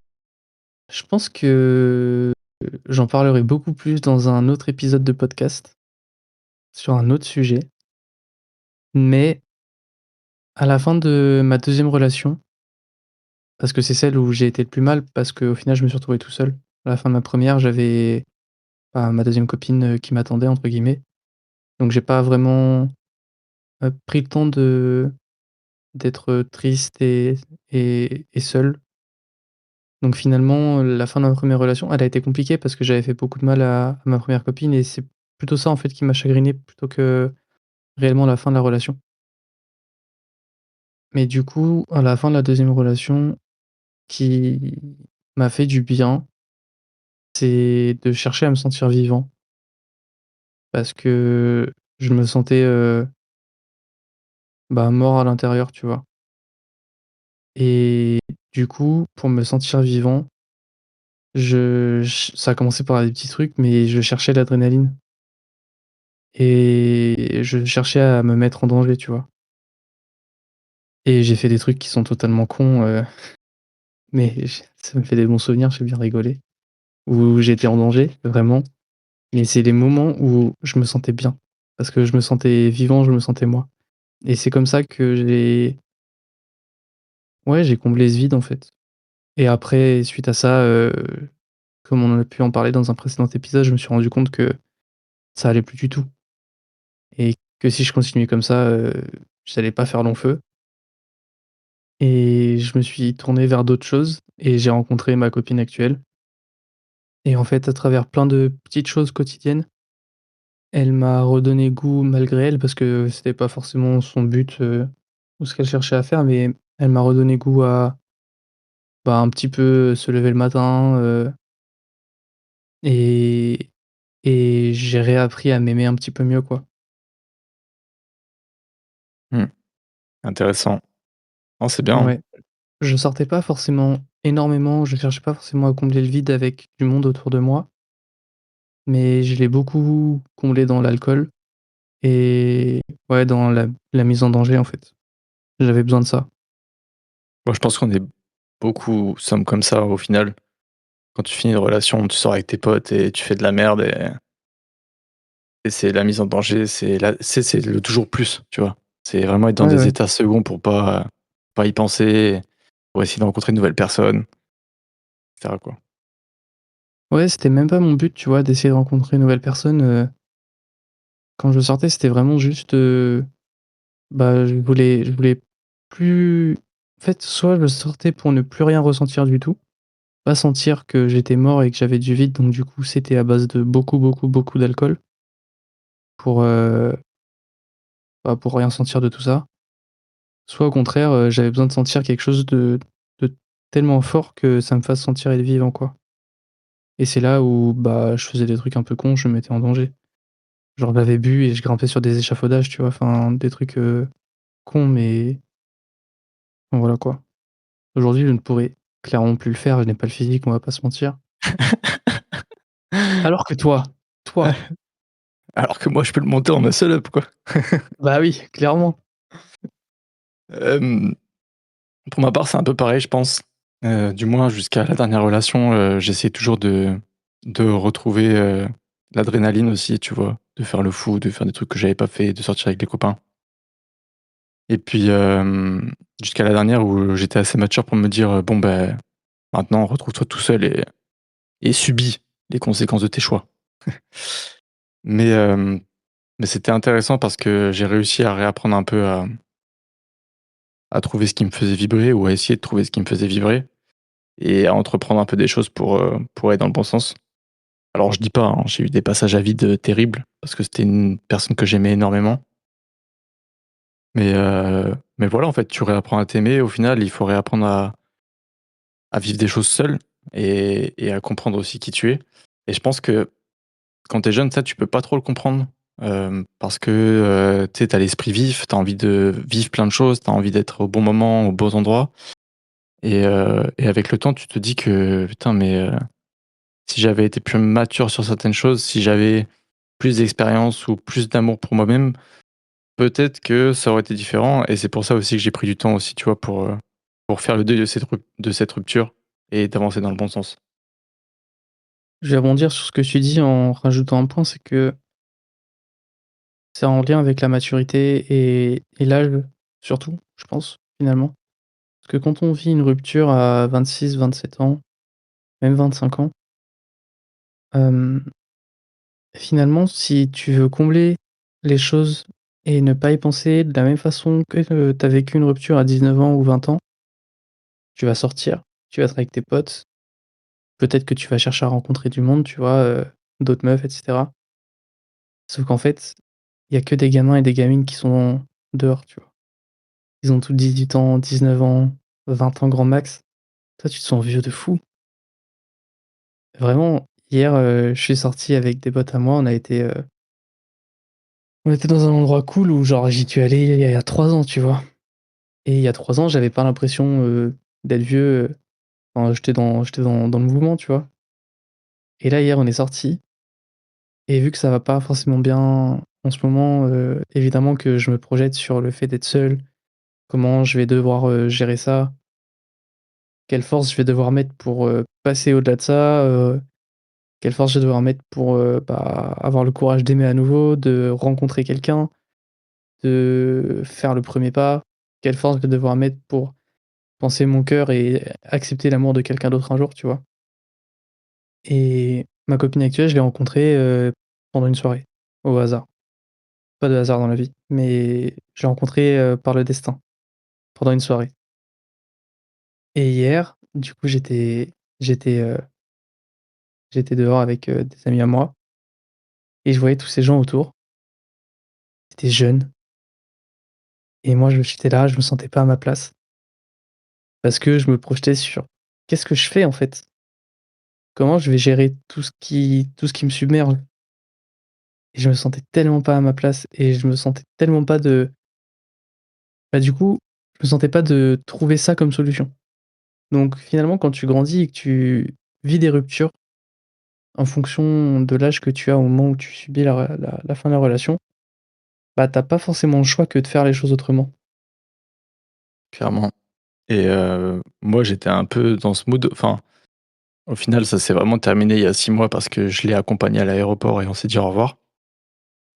je pense que j'en parlerai beaucoup plus dans un autre épisode de podcast, sur un autre sujet, mais à la fin de ma deuxième relation, parce que c'est celle où j'ai été le plus mal, parce qu'au final, je me suis retrouvé tout seul. À la fin de ma première, j'avais, bah, ma deuxième copine, «qui m'attendait» entre guillemets, donc j'ai pas vraiment, pris le temps d'être triste et seul. Donc finalement, la fin de ma première relation, elle a été compliquée parce que j'avais fait beaucoup de mal à ma première copine et c'est plutôt ça, en fait, qui m'a chagriné plutôt que réellement la fin de la relation. Mais du coup, à la fin de la deuxième relation, qui m'a fait du bien, c'est de chercher à me sentir vivant parce que je me sentais, bah, mort à l'intérieur, tu vois? Et Du coup, pour me sentir vivant, ça a commencé par des petits trucs, mais je cherchais l'adrénaline et je cherchais à me mettre en danger, tu vois? Et j'ai fait des trucs qui sont totalement cons, mais ça me fait des bons souvenirs, j'ai bien rigolé, où j'étais en danger, vraiment, mais c'est les moments où je me sentais bien, parce que je me sentais vivant, je me sentais moi et c'est comme ça que j'ai comblé ce vide, en fait et après, suite à ça, comme on a pu en parler dans un précédent épisode, je me suis rendu compte que ça allait plus du tout et que si je continuais comme ça, ça allait pas faire long feu et je me suis tourné vers d'autres choses et j'ai rencontré ma copine actuelle et en fait, à travers plein de petites choses quotidiennes, elle m'a redonné goût malgré elle parce que c'était pas forcément son but, ou ce qu'elle cherchait à faire, mais elle m'a redonné goût à, bah, un petit peu se lever le matin, et j'ai réappris à m'aimer un petit peu mieux, quoi. Mmh. Intéressant. Non, c'est bien. Ouais. Je sortais pas forcément énormément, je cherchais pas forcément à combler le vide avec du monde autour de moi, mais je l'ai beaucoup comblé dans l'alcool et ouais, dans la mise en danger, en fait. J'avais besoin de ça. Moi, je pense qu'on est beaucoup sommes comme ça au final. Quand tu finis une relation, tu sors avec tes potes et tu fais de la merde et c'est la mise en danger, c'est le toujours plus, tu vois? C'est vraiment être dans Ouais, des ouais. états seconds pour pas y penser, pour essayer de rencontrer de nouvelles personnes, et cetera, quoi. Ouais, c'était même pas mon but, tu vois, d'essayer de rencontrer une nouvelle personne, quand je sortais, c'était vraiment juste, bah, je voulais plus en fait, soit je sortais pour ne plus rien ressentir du tout, pas sentir que j'étais mort et que j'avais du vide, donc du coup, c'était à base de beaucoup, beaucoup, beaucoup d'alcool pour, bah, pour rien sentir de tout ça. Soit au contraire, j'avais besoin de sentir quelque chose de tellement fort que ça me fasse sentir être vivant, quoi. Et c'est là où, bah, je faisais des trucs un peu cons, je me mettais en danger. Genre j'avais bu et je grimpais sur des échafaudages, tu vois? Enfin, des trucs, cons, mais bon, voilà, quoi. Aujourd'hui, je ne pourrais clairement plus le faire, je n'ai pas le physique, on va pas se mentir. Alors que toi, Alors que moi, je peux le monter en muscle up, quoi. bah, oui, clairement. Hem, pour ma part, c'est un peu pareil, je pense. Du moins jusqu'à la dernière relation, j'essayais toujours de retrouver, l'adrénaline aussi, tu vois? De faire le fou, de faire des trucs que j'avais pas fait, de sortir avec les copains et puis, jusqu'à la dernière où j'étais assez mature pour me dire, «Bon, ben maintenant retrouve-toi tout seul et subis les conséquences de tes choix». Mais, mais c'était intéressant parce que j'ai réussi à réapprendre un peu à trouver ce qui me faisait vibrer ou à essayer de trouver ce qui me faisait vibrer et à entreprendre un peu des choses pour aller dans le bon sens. Alors je dis pas, hein, j'ai eu des passages à vide, terribles parce que c'était une personne que j'aimais énormément. Mais voilà, en fait, tu réapprends à t'aimer. Au final, il faut réapprendre à vivre des choses seul et à comprendre aussi qui tu es. Et je pense que quand tu es jeune, ça, tu peux pas trop le comprendre, parce que, tu sais, tu as l'esprit vif, tu as envie de vivre plein de choses, tu as envie d'être au bon moment, aux bons endroits et avec le temps, tu te dis que: «Putain, mais si j'avais été plus mature sur certaines choses, si j'avais plus d'expérience ou plus d'amour pour moi-même, peut-être que ça aurait été différent» et c'est pour ça aussi que j'ai pris du temps aussi, tu vois, pour faire le deuil de cette rupture et d'avancer dans le bon sens. Je vais rebondir sur ce que tu dis en rajoutant un point, c'est que c'est en lien avec la maturité et l'âge, surtout, je pense, finalement. Parce que quand on vit une rupture à 26, 27 ans, même 25 ans, hem, finalement, si tu veux combler les choses et ne pas y penser de la même façon que, tu as vécu une rupture à 19 ans ou 20 ans, tu vas sortir, tu vas être avec tes potes, peut-être que tu vas chercher à rencontrer du monde, tu vois, d'autres meufs et cetera. Sauf qu'en fait, il y a que des gamins et des gamines qui sont dehors, tu vois? Ils ont tous 18 ans, 19 ans, 20 ans grand max. Toi, tu te sens vieux de fou. Vraiment, hier, je suis sorti avec des potes à moi, on était dans un endroit cool où genre j'y suis allé il y a 3 ans, tu vois? Et il y a 3 ans, j'avais pas l'impression, d'être vieux, enfin, j'étais dans le mouvement, tu vois? Et là, hier, on est sortis et vu que ça va pas forcément bien en ce moment, évidemment que je me projette sur le fait d'être seul, comment je vais devoir, gérer ça, quelle force je vais devoir mettre pour, passer au-delà de ça, quelle force je vais devoir mettre pour, bah, avoir le courage d'aimer à nouveau, de rencontrer quelqu'un, de faire le premier pas, quelle force je vais devoir mettre pour penser mon cœur et accepter l'amour de quelqu'un d'autre un jour, tu vois? Et ma copine actuelle, je l'ai rencontrée, pendant une soirée, au hasard. Pas de hasard dans la vie, mais je l'ai rencontrée, par le destin, pendant une soirée. Et hier, du coup, j'étais, heu, j'étais dehors avec, des amis à moi et je voyais tous ces gens autour. C'était jeune et moi, j'étais là, je me sentais pas à ma place parce que je me projetais sur: «Qu'est-ce que je fais, en fait? Comment je vais gérer tout ce qui me submerge?» Et je me sentais tellement pas à ma place et je me sentais tellement pas de bah, du coup, je me sentais pas de trouver ça comme solution. Donc finalement, quand tu grandis et que tu vis des ruptures en fonction de l'âge que tu as au moment où tu subis la fin de la relation, bah, tu as pas forcément le choix que de faire les choses autrement. Clairement. Et moi, j'étais un peu dans ce mood, enfin, au final, ça s'est vraiment terminé il y a 6 mois parce que je l'ai accompagné à l'aéroport et on s'est dit au revoir.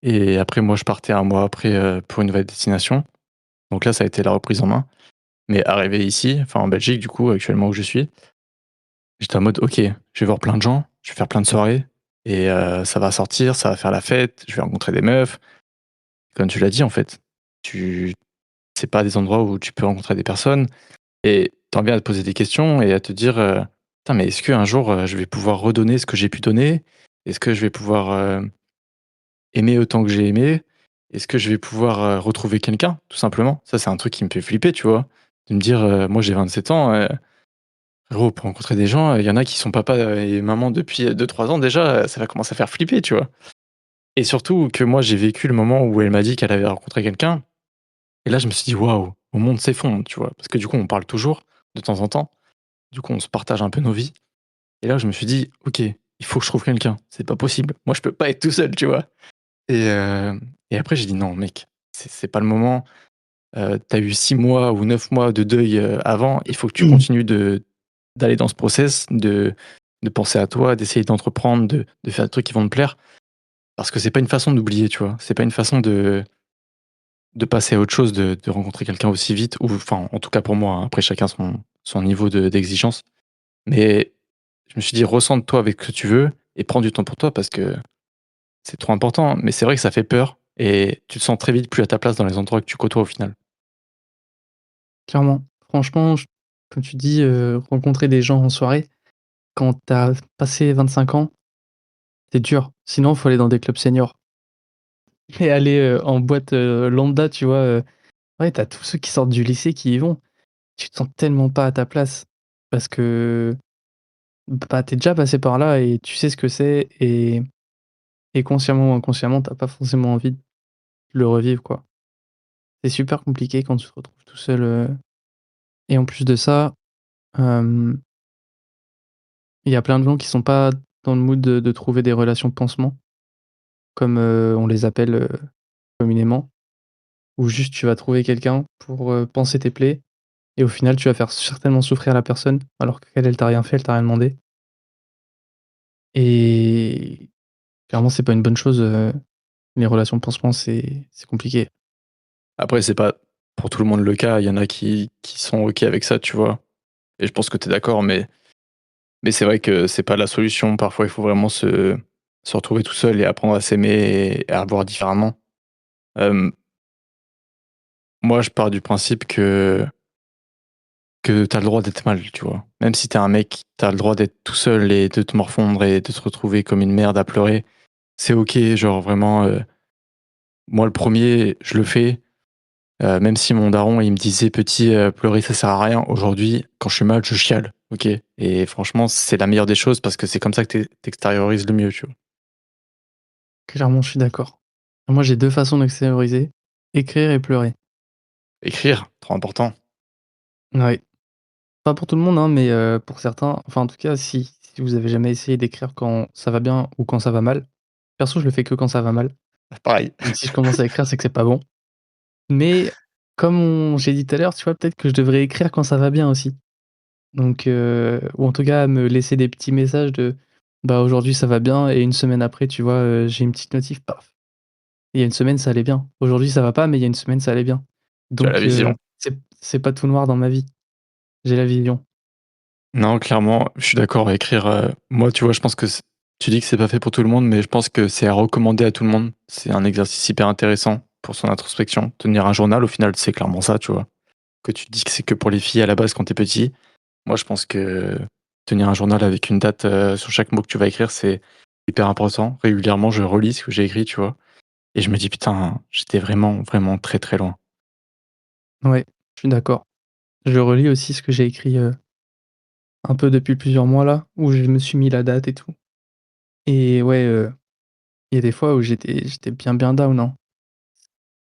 Et après, moi, je partais un mois après, pour une nouvelle destination. Donc là, ça a été la reprise en main. Mais arrivé ici, enfin en Belgique, du coup, actuellement où je suis, j'étais en mode: «OK, je vais voir plein de gens, je vais faire plein de soirées et ça va sortir, ça va faire la fête, je vais rencontrer des meufs». Comme tu l'as dit, en fait, tu c'est pas des endroits où tu peux rencontrer des personnes et tu en viens à te poser des questions et à te dire, «Putain, mais est-ce qu'un jour, je vais pouvoir redonner ce que j'ai pu donner? Est-ce que je vais pouvoir, aimer autant que j'ai aimé? Est-ce que je vais pouvoir, retrouver quelqu'un?» Tout simplement. Ça, c'est un truc qui me fait flipper, tu vois? De me dire, moi j'ai 27 ans, frérot, pour rencontrer des gens, il y en a qui sont papa, et maman depuis, 2-3 ans déjà, ça va commencer à faire flipper, tu vois? Et surtout que moi j'ai vécu le moment où elle m'a dit qu'elle avait rencontré quelqu'un et là je me suis dit: «Waouh, mon monde s'effondre», tu vois? Parce que du coup on parle toujours, de temps en temps, du coup on se partage un peu nos vies et là je me suis dit: «OK, il faut que je trouve quelqu'un, c'est pas possible. Moi je peux pas être tout seul», tu vois? Et et après j'ai dit: «Non mec, c'est pas le moment, tu eu 6 mois ou 9 mois de deuil, avant, il faut que tu continues d'aller dans ce process, de penser à toi, d'essayer d'entreprendre, de faire des trucs qui vont te plaire». Parce que c'est pas une façon d'oublier, tu vois? C'est pas une façon de passer à autre chose, de rencontrer quelqu'un aussi vite ou enfin, en tout cas pour moi, hein, après chacun son niveau d'exigence. Mais je me suis dit: «Recentre-toi avec ce que tu veux et prends du temps pour toi parce que c'est trop important». Mais c'est vrai que ça fait peur et tu te sens très vite plus à ta place dans les endroits que tu côtoies au final. Clairement. Franchement, comme tu dis, rencontrer des gens en soirée, quand tu as passé 25 ans, c'est dur. Sinon, il faut aller dans des clubs seniors. Et aller, en boîte, lambda, tu vois, ouais, tu as tous ceux qui sortent du lycée qui y vont. Tu te sens tellement pas à ta place parce que, bah, tu es déjà passé par là et tu sais ce que c'est et consciemment ou inconsciemment, tu as pas forcément envie de le revivre, quoi. C'est super compliqué quand tu te retrouves tout seul, et en plus de ça, hem, il y a plein de gens qui sont pas dans le mood de trouver des relations pansement comme, on les appelle, communément, où juste tu vas trouver quelqu'un pour, panser tes plaies et au final, tu vas faire certainement souffrir la personne alors qu'elle, elle t'a rien fait, elle t'a rien demandé et clairement, c'est pas une bonne chose, les relations pansement, c'est compliqué. Après c'est pas pour tout le monde le cas, il y en a qui sont OK avec ça, tu vois? Et je pense que tu es d'accord, mais c'est vrai que c'est pas la solution. Parfois, il faut vraiment se retrouver tout seul et apprendre à s'aimer et à voir différemment. Hem, Moi, je pars du principe que tu as le droit d'être mal, tu vois? Même si tu es un mec, tu as le droit d'être tout seul et de te morfondre et de te retrouver comme une merde à pleurer. C'est OK, genre vraiment, moi le premier je le fais, même si mon daron, il me disait: «Petit, pleurer ça sert à rien». Aujourd'hui, quand je suis mal, je chiale, OK? Et franchement, c'est la meilleure des choses parce que c'est comme ça que tu le mieux, tu vois? Clairement, je suis d'accord. Moi, j'ai 2 façons d'extérioriser, écrire et pleurer. Écrire, trop important. Ouais. Pas pour tout le monde, hein, mais pour certains, enfin, en tout cas, si vous avez jamais essayé d'écrire quand ça va bien ou quand ça va mal. Perso, je le fais que quand ça va mal. Pareil. Donc si je commence à écrire, c'est que c'est pas bon. Mais comme j'ai dit tout à l'heure, tu vois, peut-être que je devrais écrire quand ça va bien aussi. Donc ou en tout cas me laisser des petits messages de: «Bah, aujourd'hui ça va bien» et une semaine après, tu vois, j'ai une petite notif, paf. Il y a une semaine, ça allait bien. Aujourd'hui, ça va pas, mais il y a une semaine, ça allait bien. Tu as la Donc vision. c'est pas tout noir dans ma vie. J'ai la vision. Non, clairement, je suis d'accord à écrire, moi, tu vois, je pense que c tu dis que c'est pas fait pour tout le monde, mais je pense que c'est à recommander à tout le monde. C'est un exercice hyper intéressant pour son introspection. Tenir un journal, au final, c'est clairement ça, tu vois? Que tu dis que c'est que pour les filles à la base quand tu es petit. Moi, je pense que tenir un journal avec une date, sur chaque mot que tu vas écrire, c'est hyper important. Régulièrement, je relis ce que j'ai écrit, tu vois? Et je me dis: «Putain, j'étais vraiment, vraiment très, très loin». Ouais, je suis d'accord. Je relis aussi ce que j'ai écrit, un peu depuis plusieurs mois là, où je me suis mis la date et tout et ouais, il y a des fois où j'étais bien, bien down, hein.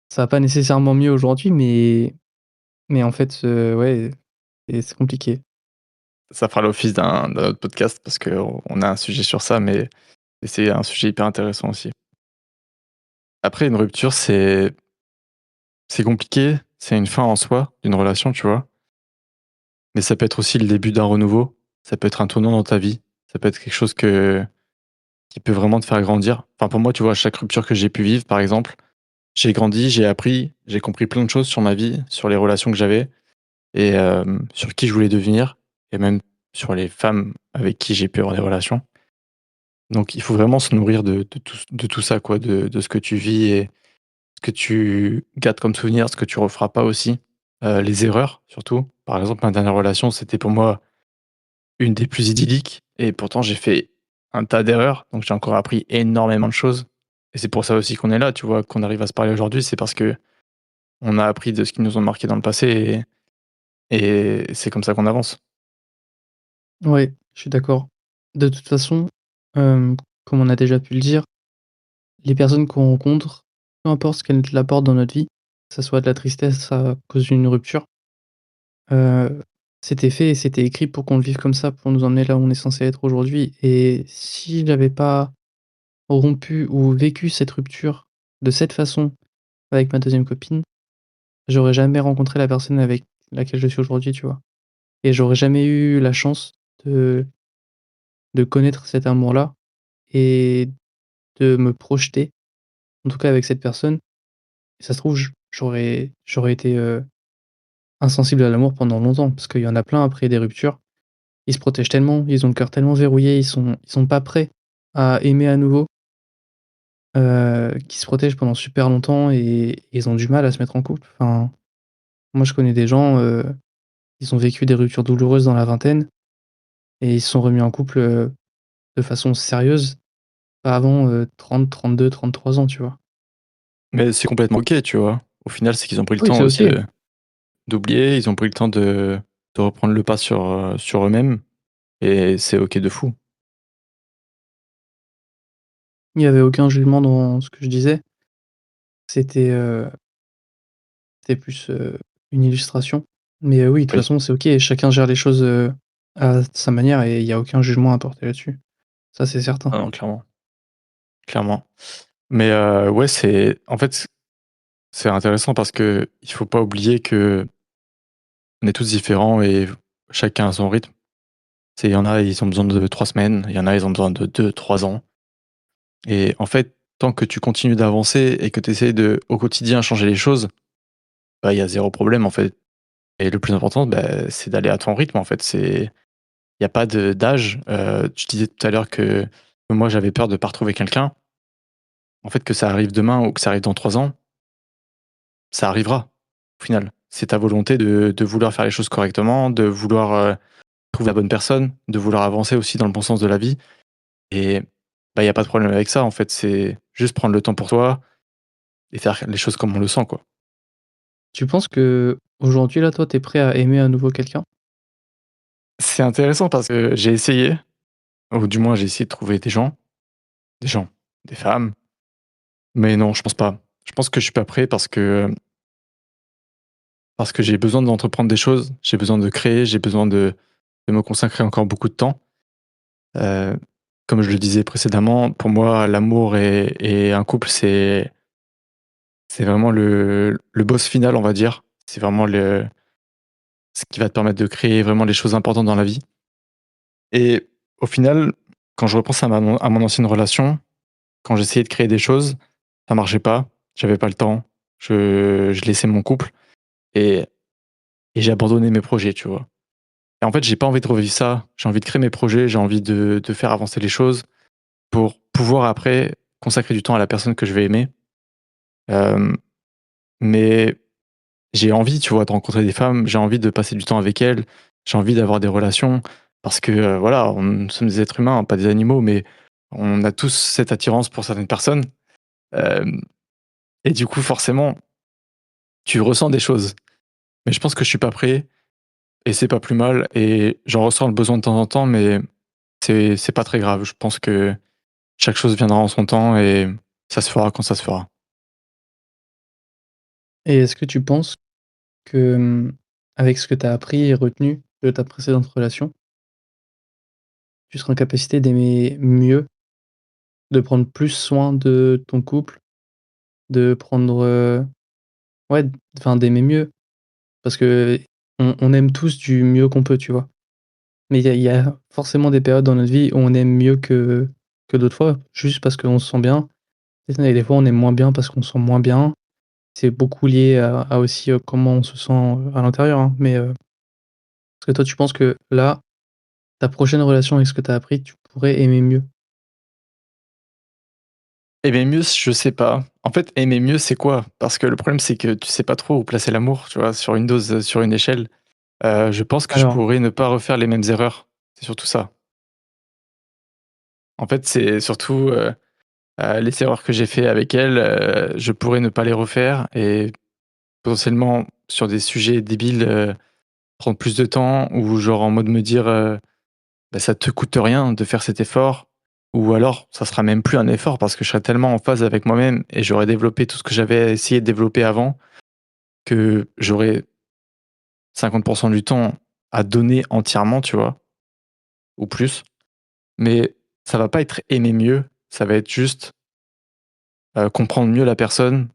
Ça va pas nécessairement mieux aujourd'hui, mais en fait, ouais et c'est compliqué. Ça fera l'office d'un autre podcast parce qu'on a un sujet sur ça, mais c'est un sujet hyper intéressant aussi. Après, une rupture, c'est compliqué, c'est une fin en soi d'une relation, tu vois? Mais ça peut être aussi le début d'un renouveau, ça peut être un tournant dans ta vie, ça peut être quelque chose qui peut vraiment te faire grandir. Enfin, pour moi, tu vois, chaque rupture que j'ai pu vivre, par exemple, j'ai grandi, j'ai appris, j'ai compris plein de choses sur ma vie, sur les relations que j'avais et sur qui je voulais devenir et même sur les femmes avec qui j'ai pu avoir des relations. Donc il faut vraiment se nourrir de tout ça, quoi, de ce que tu vis et ce que tu gardes comme souvenir, ce que tu referas pas aussi, les erreurs surtout. Par exemple, ma dernière relation, c'était pour moi une des plus idylliques et pourtant j'ai fait un tas d'erreurs, donc j'ai encore appris énormément de choses et c'est pour ça aussi qu'on est là, tu vois? Qu'on arrive à se parler aujourd'hui, c'est parce que on a appris de ce qui nous ont marqué dans le passé et c'est comme ça qu'on avance. Ouais, je suis d'accord. De toute façon, hem, comme on a déjà pu le dire, les personnes qu'on rencontre, peu importe ce qu'elles apportent dans notre vie, que ça soit de la tristesse à cause d'une rupture, heu, c'était fait et c'était écrit pour qu'on le vive comme ça, pour nous emmener là où on est censé être aujourd'hui et si j'avais pas rompu ou vécu cette rupture de cette façon avec ma deuxième copine, j'aurais jamais rencontré la personne avec laquelle je suis aujourd'hui, tu vois? Et j'aurais jamais eu la chance de de connaître cet amour-là et de me projeter, en tout cas avec cette personne. Et ça se trouve, j'aurais été, insensible à l'amour pendant longtemps, parce qu'il y en a plein après des ruptures, ils se protègent tellement, ils ont le cœur tellement verrouillé, ils sont pas prêts à aimer à nouveau, qu'ils se protègent pendant super longtemps et ils ont du mal à se mettre en couple. Enfin, moi je connais des gens, ils ont vécu des ruptures douloureuses dans la vingtaine et ils se sont remis en couple, de façon sérieuse, pas avant, 30-32-33 ans, tu vois? Mais c'est complètement OK, tu vois? Au final, c'est qu'ils ont pris le Oui, temps c'est aussi OK. d'oublier, ils ont pris le temps de reprendre le pas sur eux-mêmes et c'est OK de fou. Il y avait aucun jugement dans ce que je disais. C'était, c'était plus, une illustration. Mais, oui, de toute Oui. façon, c'est OK, chacun gère les choses, à sa manière et il y a aucun jugement à porter là-dessus. Ça, c'est certain. Ah non, clairement, clairement. Mais, ouais, c'est en fait, c'est intéressant parce que il faut pas oublier qu'on est tous différents et chacun a son rythme. Il y en a, ils ont besoin de 3 semaines, il y en a, ils ont besoin de 2 3 ans et en fait, tant que tu continues d'avancer et que tu essaies de, au quotidien, changer les choses, bah, il y a zéro problème, en fait et le plus important, bah, c'est d'aller à ton rythme, en fait. Il y a pas de d'âge, tu disais tout à l'heure que moi, j'avais peur de pas retrouver quelqu'un. En fait, que ça arrive demain ou que ça arrive dans 3 ans, ça arrivera, au final. C'est ta volonté de vouloir faire les choses correctement, de vouloir, trouver la bonne personne, de vouloir avancer aussi dans le bon sens de la vie et bah, il y a pas de problème avec ça, en fait. C'est juste prendre le temps pour toi et faire les choses comme on le sent, quoi. Tu penses qu'aujourd'hui, là, toi, tu es prêt à aimer à nouveau quelqu'un? C'est intéressant parce que j'ai essayé, ou du moins j'ai essayé de trouver des gens, des femmes, mais non, je pense pas. Je pense que je suis pas prêt parce que parce que j'ai besoin d'entreprendre des choses, j'ai besoin de créer, j'ai besoin de me consacrer encore beaucoup de temps. Heu, Comme je le disais précédemment, pour moi, l'amour et un couple, c'est vraiment le boss final, on va dire. C'est vraiment le ce qui va te permettre de créer vraiment les choses importantes dans la vie et au final, quand je repense à mon ancienne relation, quand j'essayais de créer des choses, ça marchait pas, j'avais pas le temps, je laissais mon couple et j'ai abandonné mes projets, tu vois? Et en fait, j'ai pas envie de revivre ça, j'ai envie de créer mes projets, j'ai envie de faire avancer les choses pour pouvoir après consacrer du temps à la personne que je vais aimer. Hem, mais j'ai envie, tu vois, de rencontrer des femmes, j'ai envie de passer du temps avec elles, j'ai envie d'avoir des relations parce que, voilà, nous sommes des êtres humains, pas des animaux, mais on a tous cette attirance pour certaines personnes, hem et du coup, forcément, tu ressens des choses. Mais je pense que je suis pas prêt et c'est pas plus mal et j'en ressens le besoin de temps en temps, mais c'est pas très grave. Je pense que chaque chose viendra en son temps et ça se fera quand ça se fera. Et est-ce que tu penses que, avec ce que tu as appris et retenu de ta précédente relation, tu seras en capacité d'aimer mieux, de prendre plus soin de ton couple, de prendre, ouais, enfin d'aimer mieux? Parce qu'on aime tous du mieux qu'on peut, tu vois? Mais il y a forcément des périodes dans notre vie où on aime mieux que d'autres fois, juste parce qu'on se sent bien. Et des fois, on aime moins bien parce qu'on se sent moins bien. C'est beaucoup lié à aussi, comment on se sent, à l'intérieur, hein. Mais, est-ce que toi, tu penses que là, ta prochaine relation avec ce que tu as appris, tu pourrais aimer mieux? Aimer mieux, je sais pas. En fait, aimer mieux, c'est quoi? Parce que le problème, c'est que tu sais pas trop où placer l'amour, tu vois? Sur une dose, sur une échelle. Je pense que je Alors, pourrais ne pas refaire les mêmes erreurs. C'est surtout ça. En fait, c'est surtout, les erreurs que j'ai fait avec elle, je pourrais ne pas les refaire et potentiellement sur des sujets débiles, prendre plus de temps ou genre en mode me dire, «Bah, ça te coûte rien de faire cet effort» ou alors ça sera même plus un effort parce que je serai tellement en phase avec moi-même et j'aurais développé tout ce que j'avais essayé de développer avant que j'aurais 50 du temps à donner entièrement, tu vois? Ou plus. Mais ça va pas être aimer mieux, ça va être juste, comprendre mieux la personne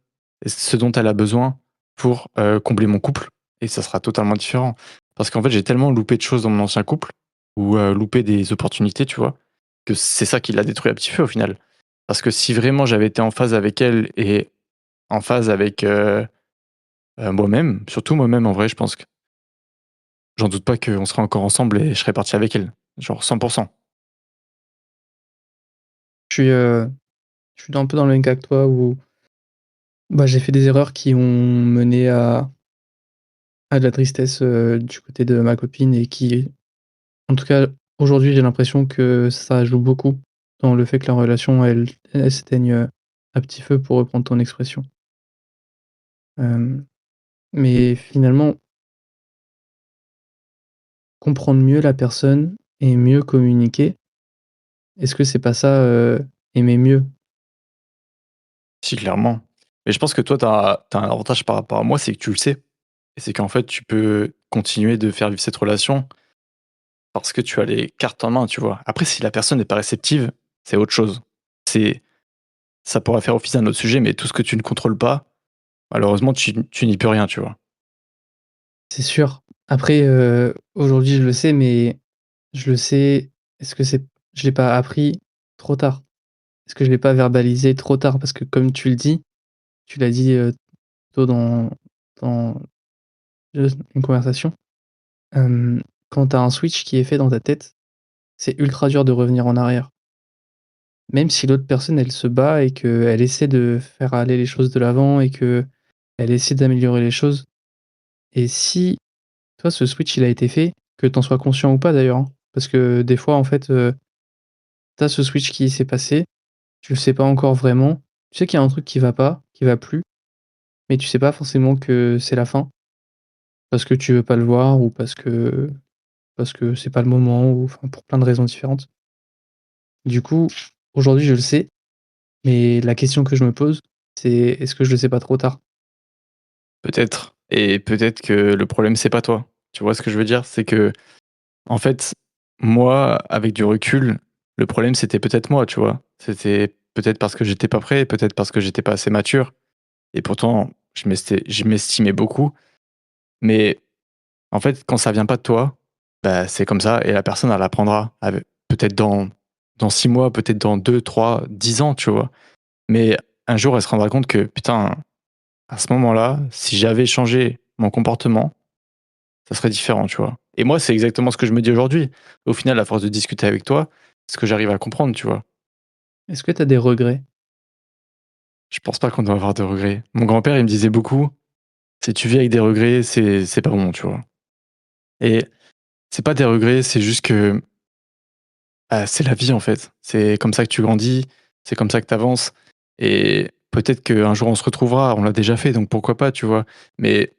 et ce dont elle a besoin pour, combler mon couple et ça sera totalement différent. Parce qu'en fait, j'ai tellement loupé de choses dans mon ancien couple ou, loupé des opportunités, tu vois? Que c'est ça qui l'a détruit à petit feu au final. Parce que si vraiment j'avais été en phase avec elle et en phase avec, moi-même, surtout moi-même en vrai, je pense que j'en doute pas qu'on serait encore ensemble et je serais parti avec elle, genre 100. je suis, heu, je suis un peu dans le même cas que toi où, bah, j'ai fait des erreurs qui ont mené à de la tristesse, du côté de ma copine et qui, en tout cas, aujourd'hui, j'ai l'impression que ça joue beaucoup dans le fait que la relation, elle s'éteigne, à petit feu pour reprendre ton expression. Mais finalement, comprendre mieux la personne et mieux communiquer, est-ce que c'est pas ça, aimer mieux? Si, clairement. Mais je pense que toi, tu as un avantage par rapport à moi, c'est que tu le sais et c'est qu'en fait, tu peux continuer de faire vivre cette relation parce que tu as les cartes en main, tu vois? Après, si la personne n'est pas réceptive, c'est autre chose. C'est Ça pourrait faire office d'un autre sujet, mais tout ce que tu ne contrôles pas, malheureusement, tu n'y peux rien, tu vois? C'est sûr. Après, aujourd'hui, je le sais, mais je le sais, est-ce que c'est je l'ai pas appris trop tard? Est-ce que je l'ai pas verbalisé trop tard? Parce que comme tu le dis, tu l'as dit, tôt dans, une conversation, hem, quand tu as un switch qui est fait dans ta tête, c'est ultra dur de revenir en arrière. Même si l'autre personne, elle se bat et qu'elle essaie de faire aller les choses de l'avant et qu'elle essaie d'améliorer les choses et si toi, ce switch, il a été fait, que tu en sois conscient ou pas d'ailleurs, hein, parce que des fois, en fait, tu as ce switch qui s'est passé, tu le sais pas encore vraiment. Tu sais qu'il y a un truc qui va pas, qui va plus, mais tu sais pas forcément que c'est la fin, parce que tu veux pas le voir ou parce que c'est pas le moment ou enfin pour plein de raisons différentes. Du coup, aujourd'hui, je le sais, mais la question que je me pose, c'est: «Est-ce que je le sais pas trop tard?» Peut-être et peut-être que le problème, c'est pas toi. Tu vois ce que je veux dire? C'est que en fait, moi, avec du recul, le problème, c'était peut-être moi, tu vois? C'était peut-être parce que j'étais pas prêt, peut-être parce que j'étais pas assez mature et pourtant je m'estimais beaucoup. Mais en fait, quand ça vient pas de toi, bah, c'est comme ça et la personne, elle apprendra peut-être dans 6 mois, peut-être dans 2, 3, 10 ans, tu vois? Mais un jour, elle se rendra compte que: «Putain, à ce moment-là, si j'avais changé mon comportement, ça serait différent», tu vois? Et moi, c'est exactement ce que je me dis aujourd'hui. Au final, à force de discuter avec toi, ce que j'arrive à comprendre, tu vois? Est-ce que tu as des regrets? Je pense pas qu'on doit avoir de regrets. Mon grand-père, il me disait beaucoup: «Si tu vis avec des regrets, c'est pas bon», tu vois? Et c'est pas des regrets, c'est juste que, bah, c'est la vie, en fait. C'est comme ça que tu grandis, c'est comme ça que tu avances et peut-être qu'un jour on se retrouvera, on l'a déjà fait, donc pourquoi pas, tu vois? Mais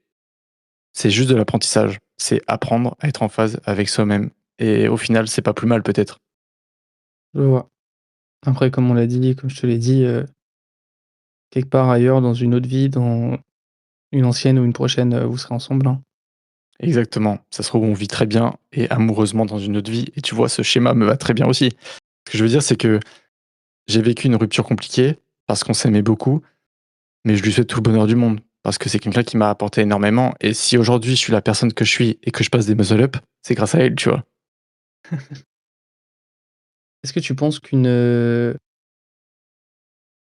c'est juste de l'apprentissage. C'est apprendre à être en phase avec soi-même et au final, c'est pas plus mal peut-être. Je vois. Après comme on l'a dit, comme je te l'ai dit, quelque part ailleurs dans une autre vie, dans une ancienne ou une prochaine, vous serez ensemble, hein. Exactement. Ça se trouve, on vit très bien et amoureusement dans une autre vie et tu vois, ce schéma me va très bien aussi. Ce que je veux dire, c'est que j'ai vécu une rupture compliquée parce qu'on s'aimait beaucoup, mais je lui souhaite tout le bonheur du monde parce que c'est quelqu'un qui m'a apporté énormément et si aujourd'hui je suis la personne que je suis et que je passe des muscle up, c'est grâce à elle, tu vois? Est-ce que tu penses qu'une,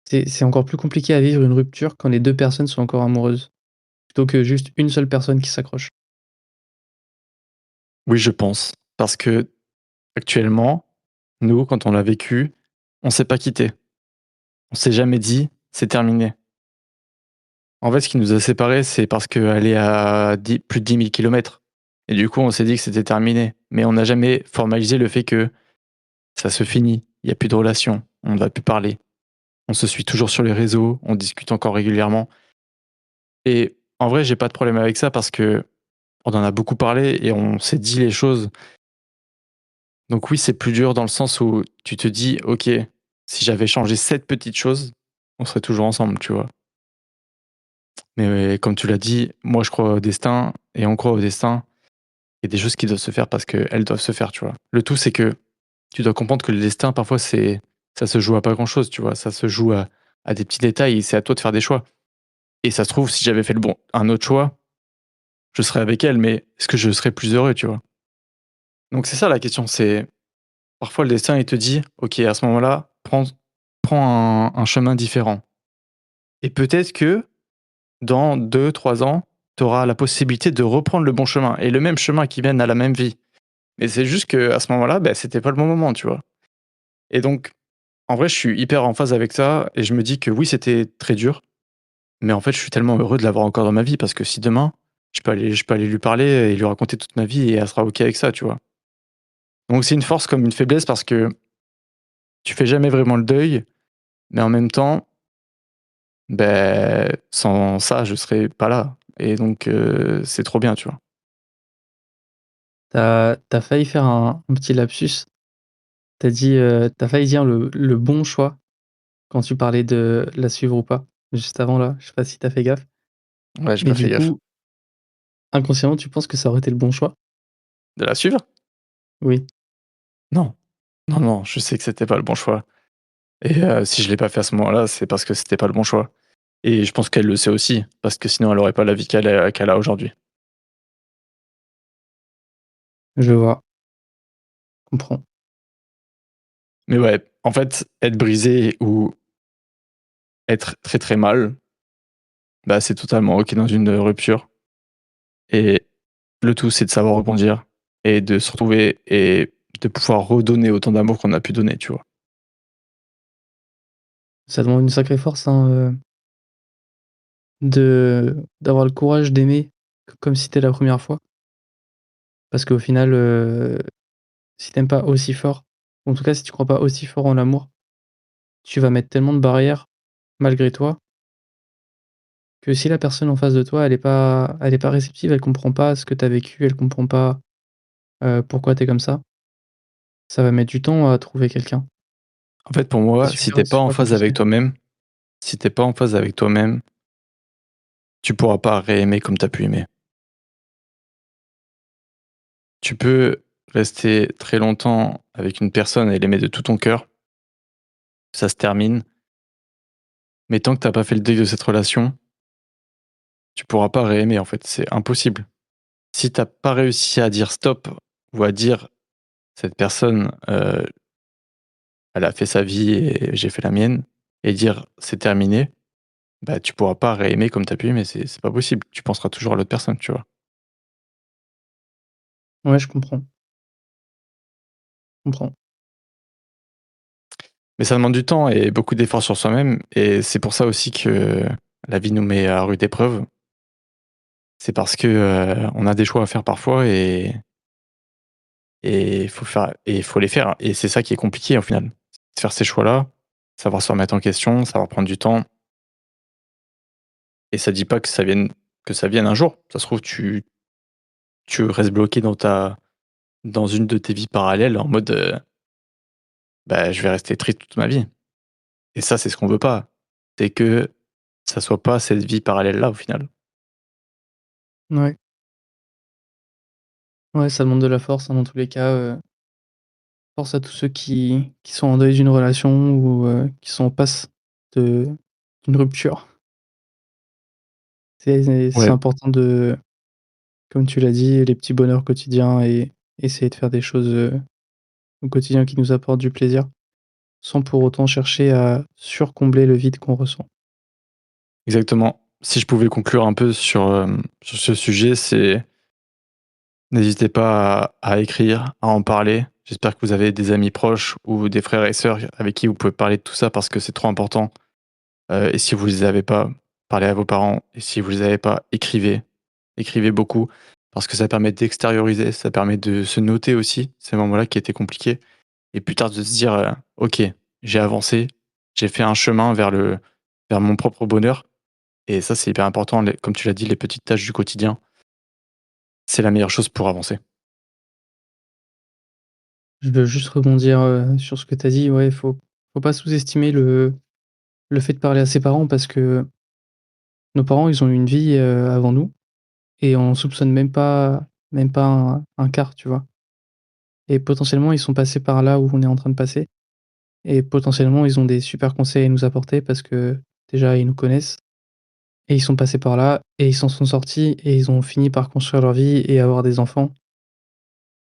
c'est encore plus compliqué à vivre une rupture quand les 2 personnes sont encore amoureuses, plutôt que juste une seule personne qui s'accroche? Oui, je pense parce que actuellement, nous, quand on l'a vécu, on s'est pas quitté. On s'est jamais dit: «C'est terminé». En fait, ce qui nous a séparés, c'est parce qu'elle est à plus de 10 000 kilomètres et du coup, on s'est dit que c'était terminé. Mais on n'a jamais formalisé le fait que ça se finit, il y a plus de relation, on ne va plus parler. On se suit toujours sur les réseaux, on discute encore régulièrement et en vrai, j'ai pas de problème avec ça parce que on en a beaucoup parlé et on s'est dit les choses. Donc oui, c'est plus dur dans le sens où tu te dis: «OK, si j'avais changé cette petite chose, on serait toujours ensemble», tu vois? Mais ouais, comme tu l'as dit, moi je crois au destin et on croit au destin. Il y a des choses qui doivent se faire parce qu'elles doivent se faire, tu vois? Le tout, c'est que tu dois comprendre que le destin, parfois, ça se joue à pas grand-chose, tu vois? Ça se joue à des petits détails et c'est à toi de faire des choix. Et ça se trouve, si j'avais fait un autre choix, je serais avec elle, mais est-ce que je serais plus heureux, tu vois? Donc c'est ça la question, c'est parfois le destin, il te dit: «OK, à ce moment-là, prends un chemin différent» et peut-être que dans 2, 3 ans, tu auras la possibilité de reprendre le bon chemin et le même chemin qui mène à la même vie. Mais c'est juste qu'à ce moment-là, bah, c'était pas le bon moment, tu vois? Et donc, en vrai, je suis hyper en phase avec ça et je me dis que oui, c'était très dur, mais en fait, je suis tellement heureux de l'avoir encore dans ma vie parce que si demain, je peux aller lui parler et lui raconter toute ma vie et elle sera OK avec ça, tu vois? Donc c'est une force comme une faiblesse parce que tu fais jamais vraiment le deuil, mais en même temps, ben sans ça, je serais pas là et donc c'est trop bien, tu vois? T'as failli faire un petit lapsus. T'as dit, tu failli dire le bon choix quand tu parlais de la suivre ou pas, juste avant là, je sais pas si t'as fait gaffe. Ouais, j'ai Mais pas du fait gaffe. coup, inconsciemment, tu penses que ça aurait été le bon choix? De la suivre? Oui. Non. Non, non, je sais que c'était pas le bon choix et si je l'ai pas fait à ce moment-là, c'est parce que c'était pas le bon choix. Et je pense qu'elle le sait aussi, parce que sinon elle aurait pas la vie qu'elle a aujourd'hui. Je vois, je comprends. Mais ouais, en fait, être brisé ou être très, très mal, bah, c'est totalement OK dans une rupture et le tout, c'est de savoir rebondir et de se retrouver et de pouvoir redonner autant d'amour qu'on a pu donner, tu vois? Ça demande une sacrée force, hein, d'avoir le courage d'aimer comme si c'était la première fois. Parce qu'au final, si t'aimes pas aussi fort, ou en tout cas si tu crois pas aussi fort en l'amour, tu vas mettre tellement de barrières malgré toi, que si la personne en face de toi, elle est pas réceptive, elle comprend pas ce que tu as vécu, elle comprend pas, pourquoi tu es comme ça va mettre du temps à trouver quelqu'un. En fait, pour C'est moi, si super t'es pas en super phase avec compliqué. toi-même si t'es pas en phase avec toi-même, tu pourras pas réaimer comme tu as pu aimer. Tu peux rester très longtemps avec une personne et l'aimer de tout ton cœur, ça se termine, mais tant que tu as pas fait le deuil de cette relation, tu pourras pas réaimer en fait, c'est impossible. Si tu as pas réussi à dire stop ou à dire: «Cette personne, elle a fait sa vie et j'ai fait la mienne» et dire: «C'est terminé», bah, tu pourras pas réaimer comme tu as pu aimer, c'est pas possible. Tu penseras toujours à l'autre personne, tu vois? Ouais, je comprends. Mais ça demande du temps et beaucoup d'efforts sur soi-même et c'est pour ça aussi que la vie nous met à rude épreuve. C'est parce que, on a des choix à faire parfois et il faut les faire et c'est ça qui est compliqué au final. De faire ces choix-là, savoir se remettre en question, savoir prendre du temps et ça dit pas que ça vienne un jour. Ça se trouve tu restes bloqué dans une de tes vies parallèles en mode, «Bah, je vais rester triste toute ma vie» et ça, c'est ce qu'on veut pas. C'est que ça soit pas cette vie parallèle-là au final. Ouais, ouais, ça demande de la force, hein, dans tous les cas, force à tous ceux qui sont en deuil d'une relation ou, qui sont en passe de d'une rupture. C'est Ouais, important de, comme tu l'as dit, les petits bonheurs quotidiens et essayer de faire des choses, au quotidien qui nous apportent du plaisir, sans pour autant chercher à surcombler le vide qu'on ressent. exactement. Si je pouvais conclure un peu sur ce sujet, c'est n'hésitez pas à écrire, à en parler. J'espère que vous avez des amis proches ou des frères et sœurs avec qui vous pouvez parler de tout ça parce que c'est trop important. Et si vous les avez pas, parlez à vos parents et si vous les avez pas, écrivez. Écrivez beaucoup parce que ça permet d'extérioriser, ça permet de se noter aussi ces moments-là qui étaient compliqués et plus tard de se dire, «OK, j'ai avancé, j'ai fait un chemin vers mon propre bonheur» et ça, c'est hyper important, les comme tu l'as dit, les petites tâches du quotidien, c'est la meilleure chose pour avancer. Je veux juste rebondir, sur ce que tu as dit. Ouais, faut pas sous-estimer le fait de parler à ses parents parce que nos parents, ils ont eu une vie, avant nous et on soupçonne même pas un quart, tu vois? Et potentiellement, ils sont passés par là où on est en train de passer et potentiellement, ils ont des super conseils à nous apporter parce que déjà, ils nous connaissent et ils sont passés par là et ils s'en sont sortis et ils ont fini par construire leur vie et avoir des enfants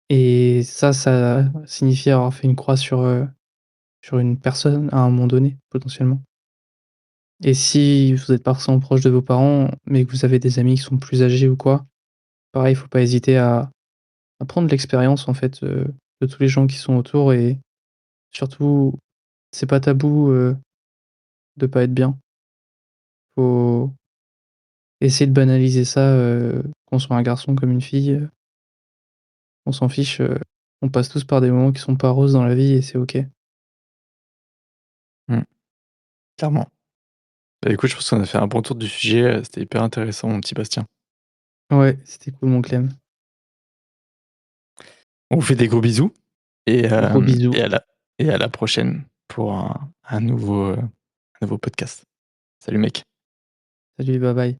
et ça signifie avoir fait une croix sur une personne à un moment donné, potentiellement. Et si vous êtes pas forcément proche de vos parents, mais que vous avez des amis qui sont plus âgés ou quoi, pareil, il faut pas hésiter à prendre l'expérience, en fait, de tous les gens qui sont autour et surtout, c'est pas tabou, de pas être bien. Faut essayer de banaliser ça, qu'on soit un garçon comme une fille, on s'en fiche, on passe tous par des moments qui sont pas roses dans la vie et c'est OK. Mmh, clairement. Bah, écoute, je pense qu'on a fait un bon tour du sujet, c'était hyper intéressant mon petit Bastien. Ouais, c'était cool mon Clem. On vous fait des gros bisous et Gros hem bisous. et à la prochaine pour un nouveau podcast. Salut mec. Salut, bye bye.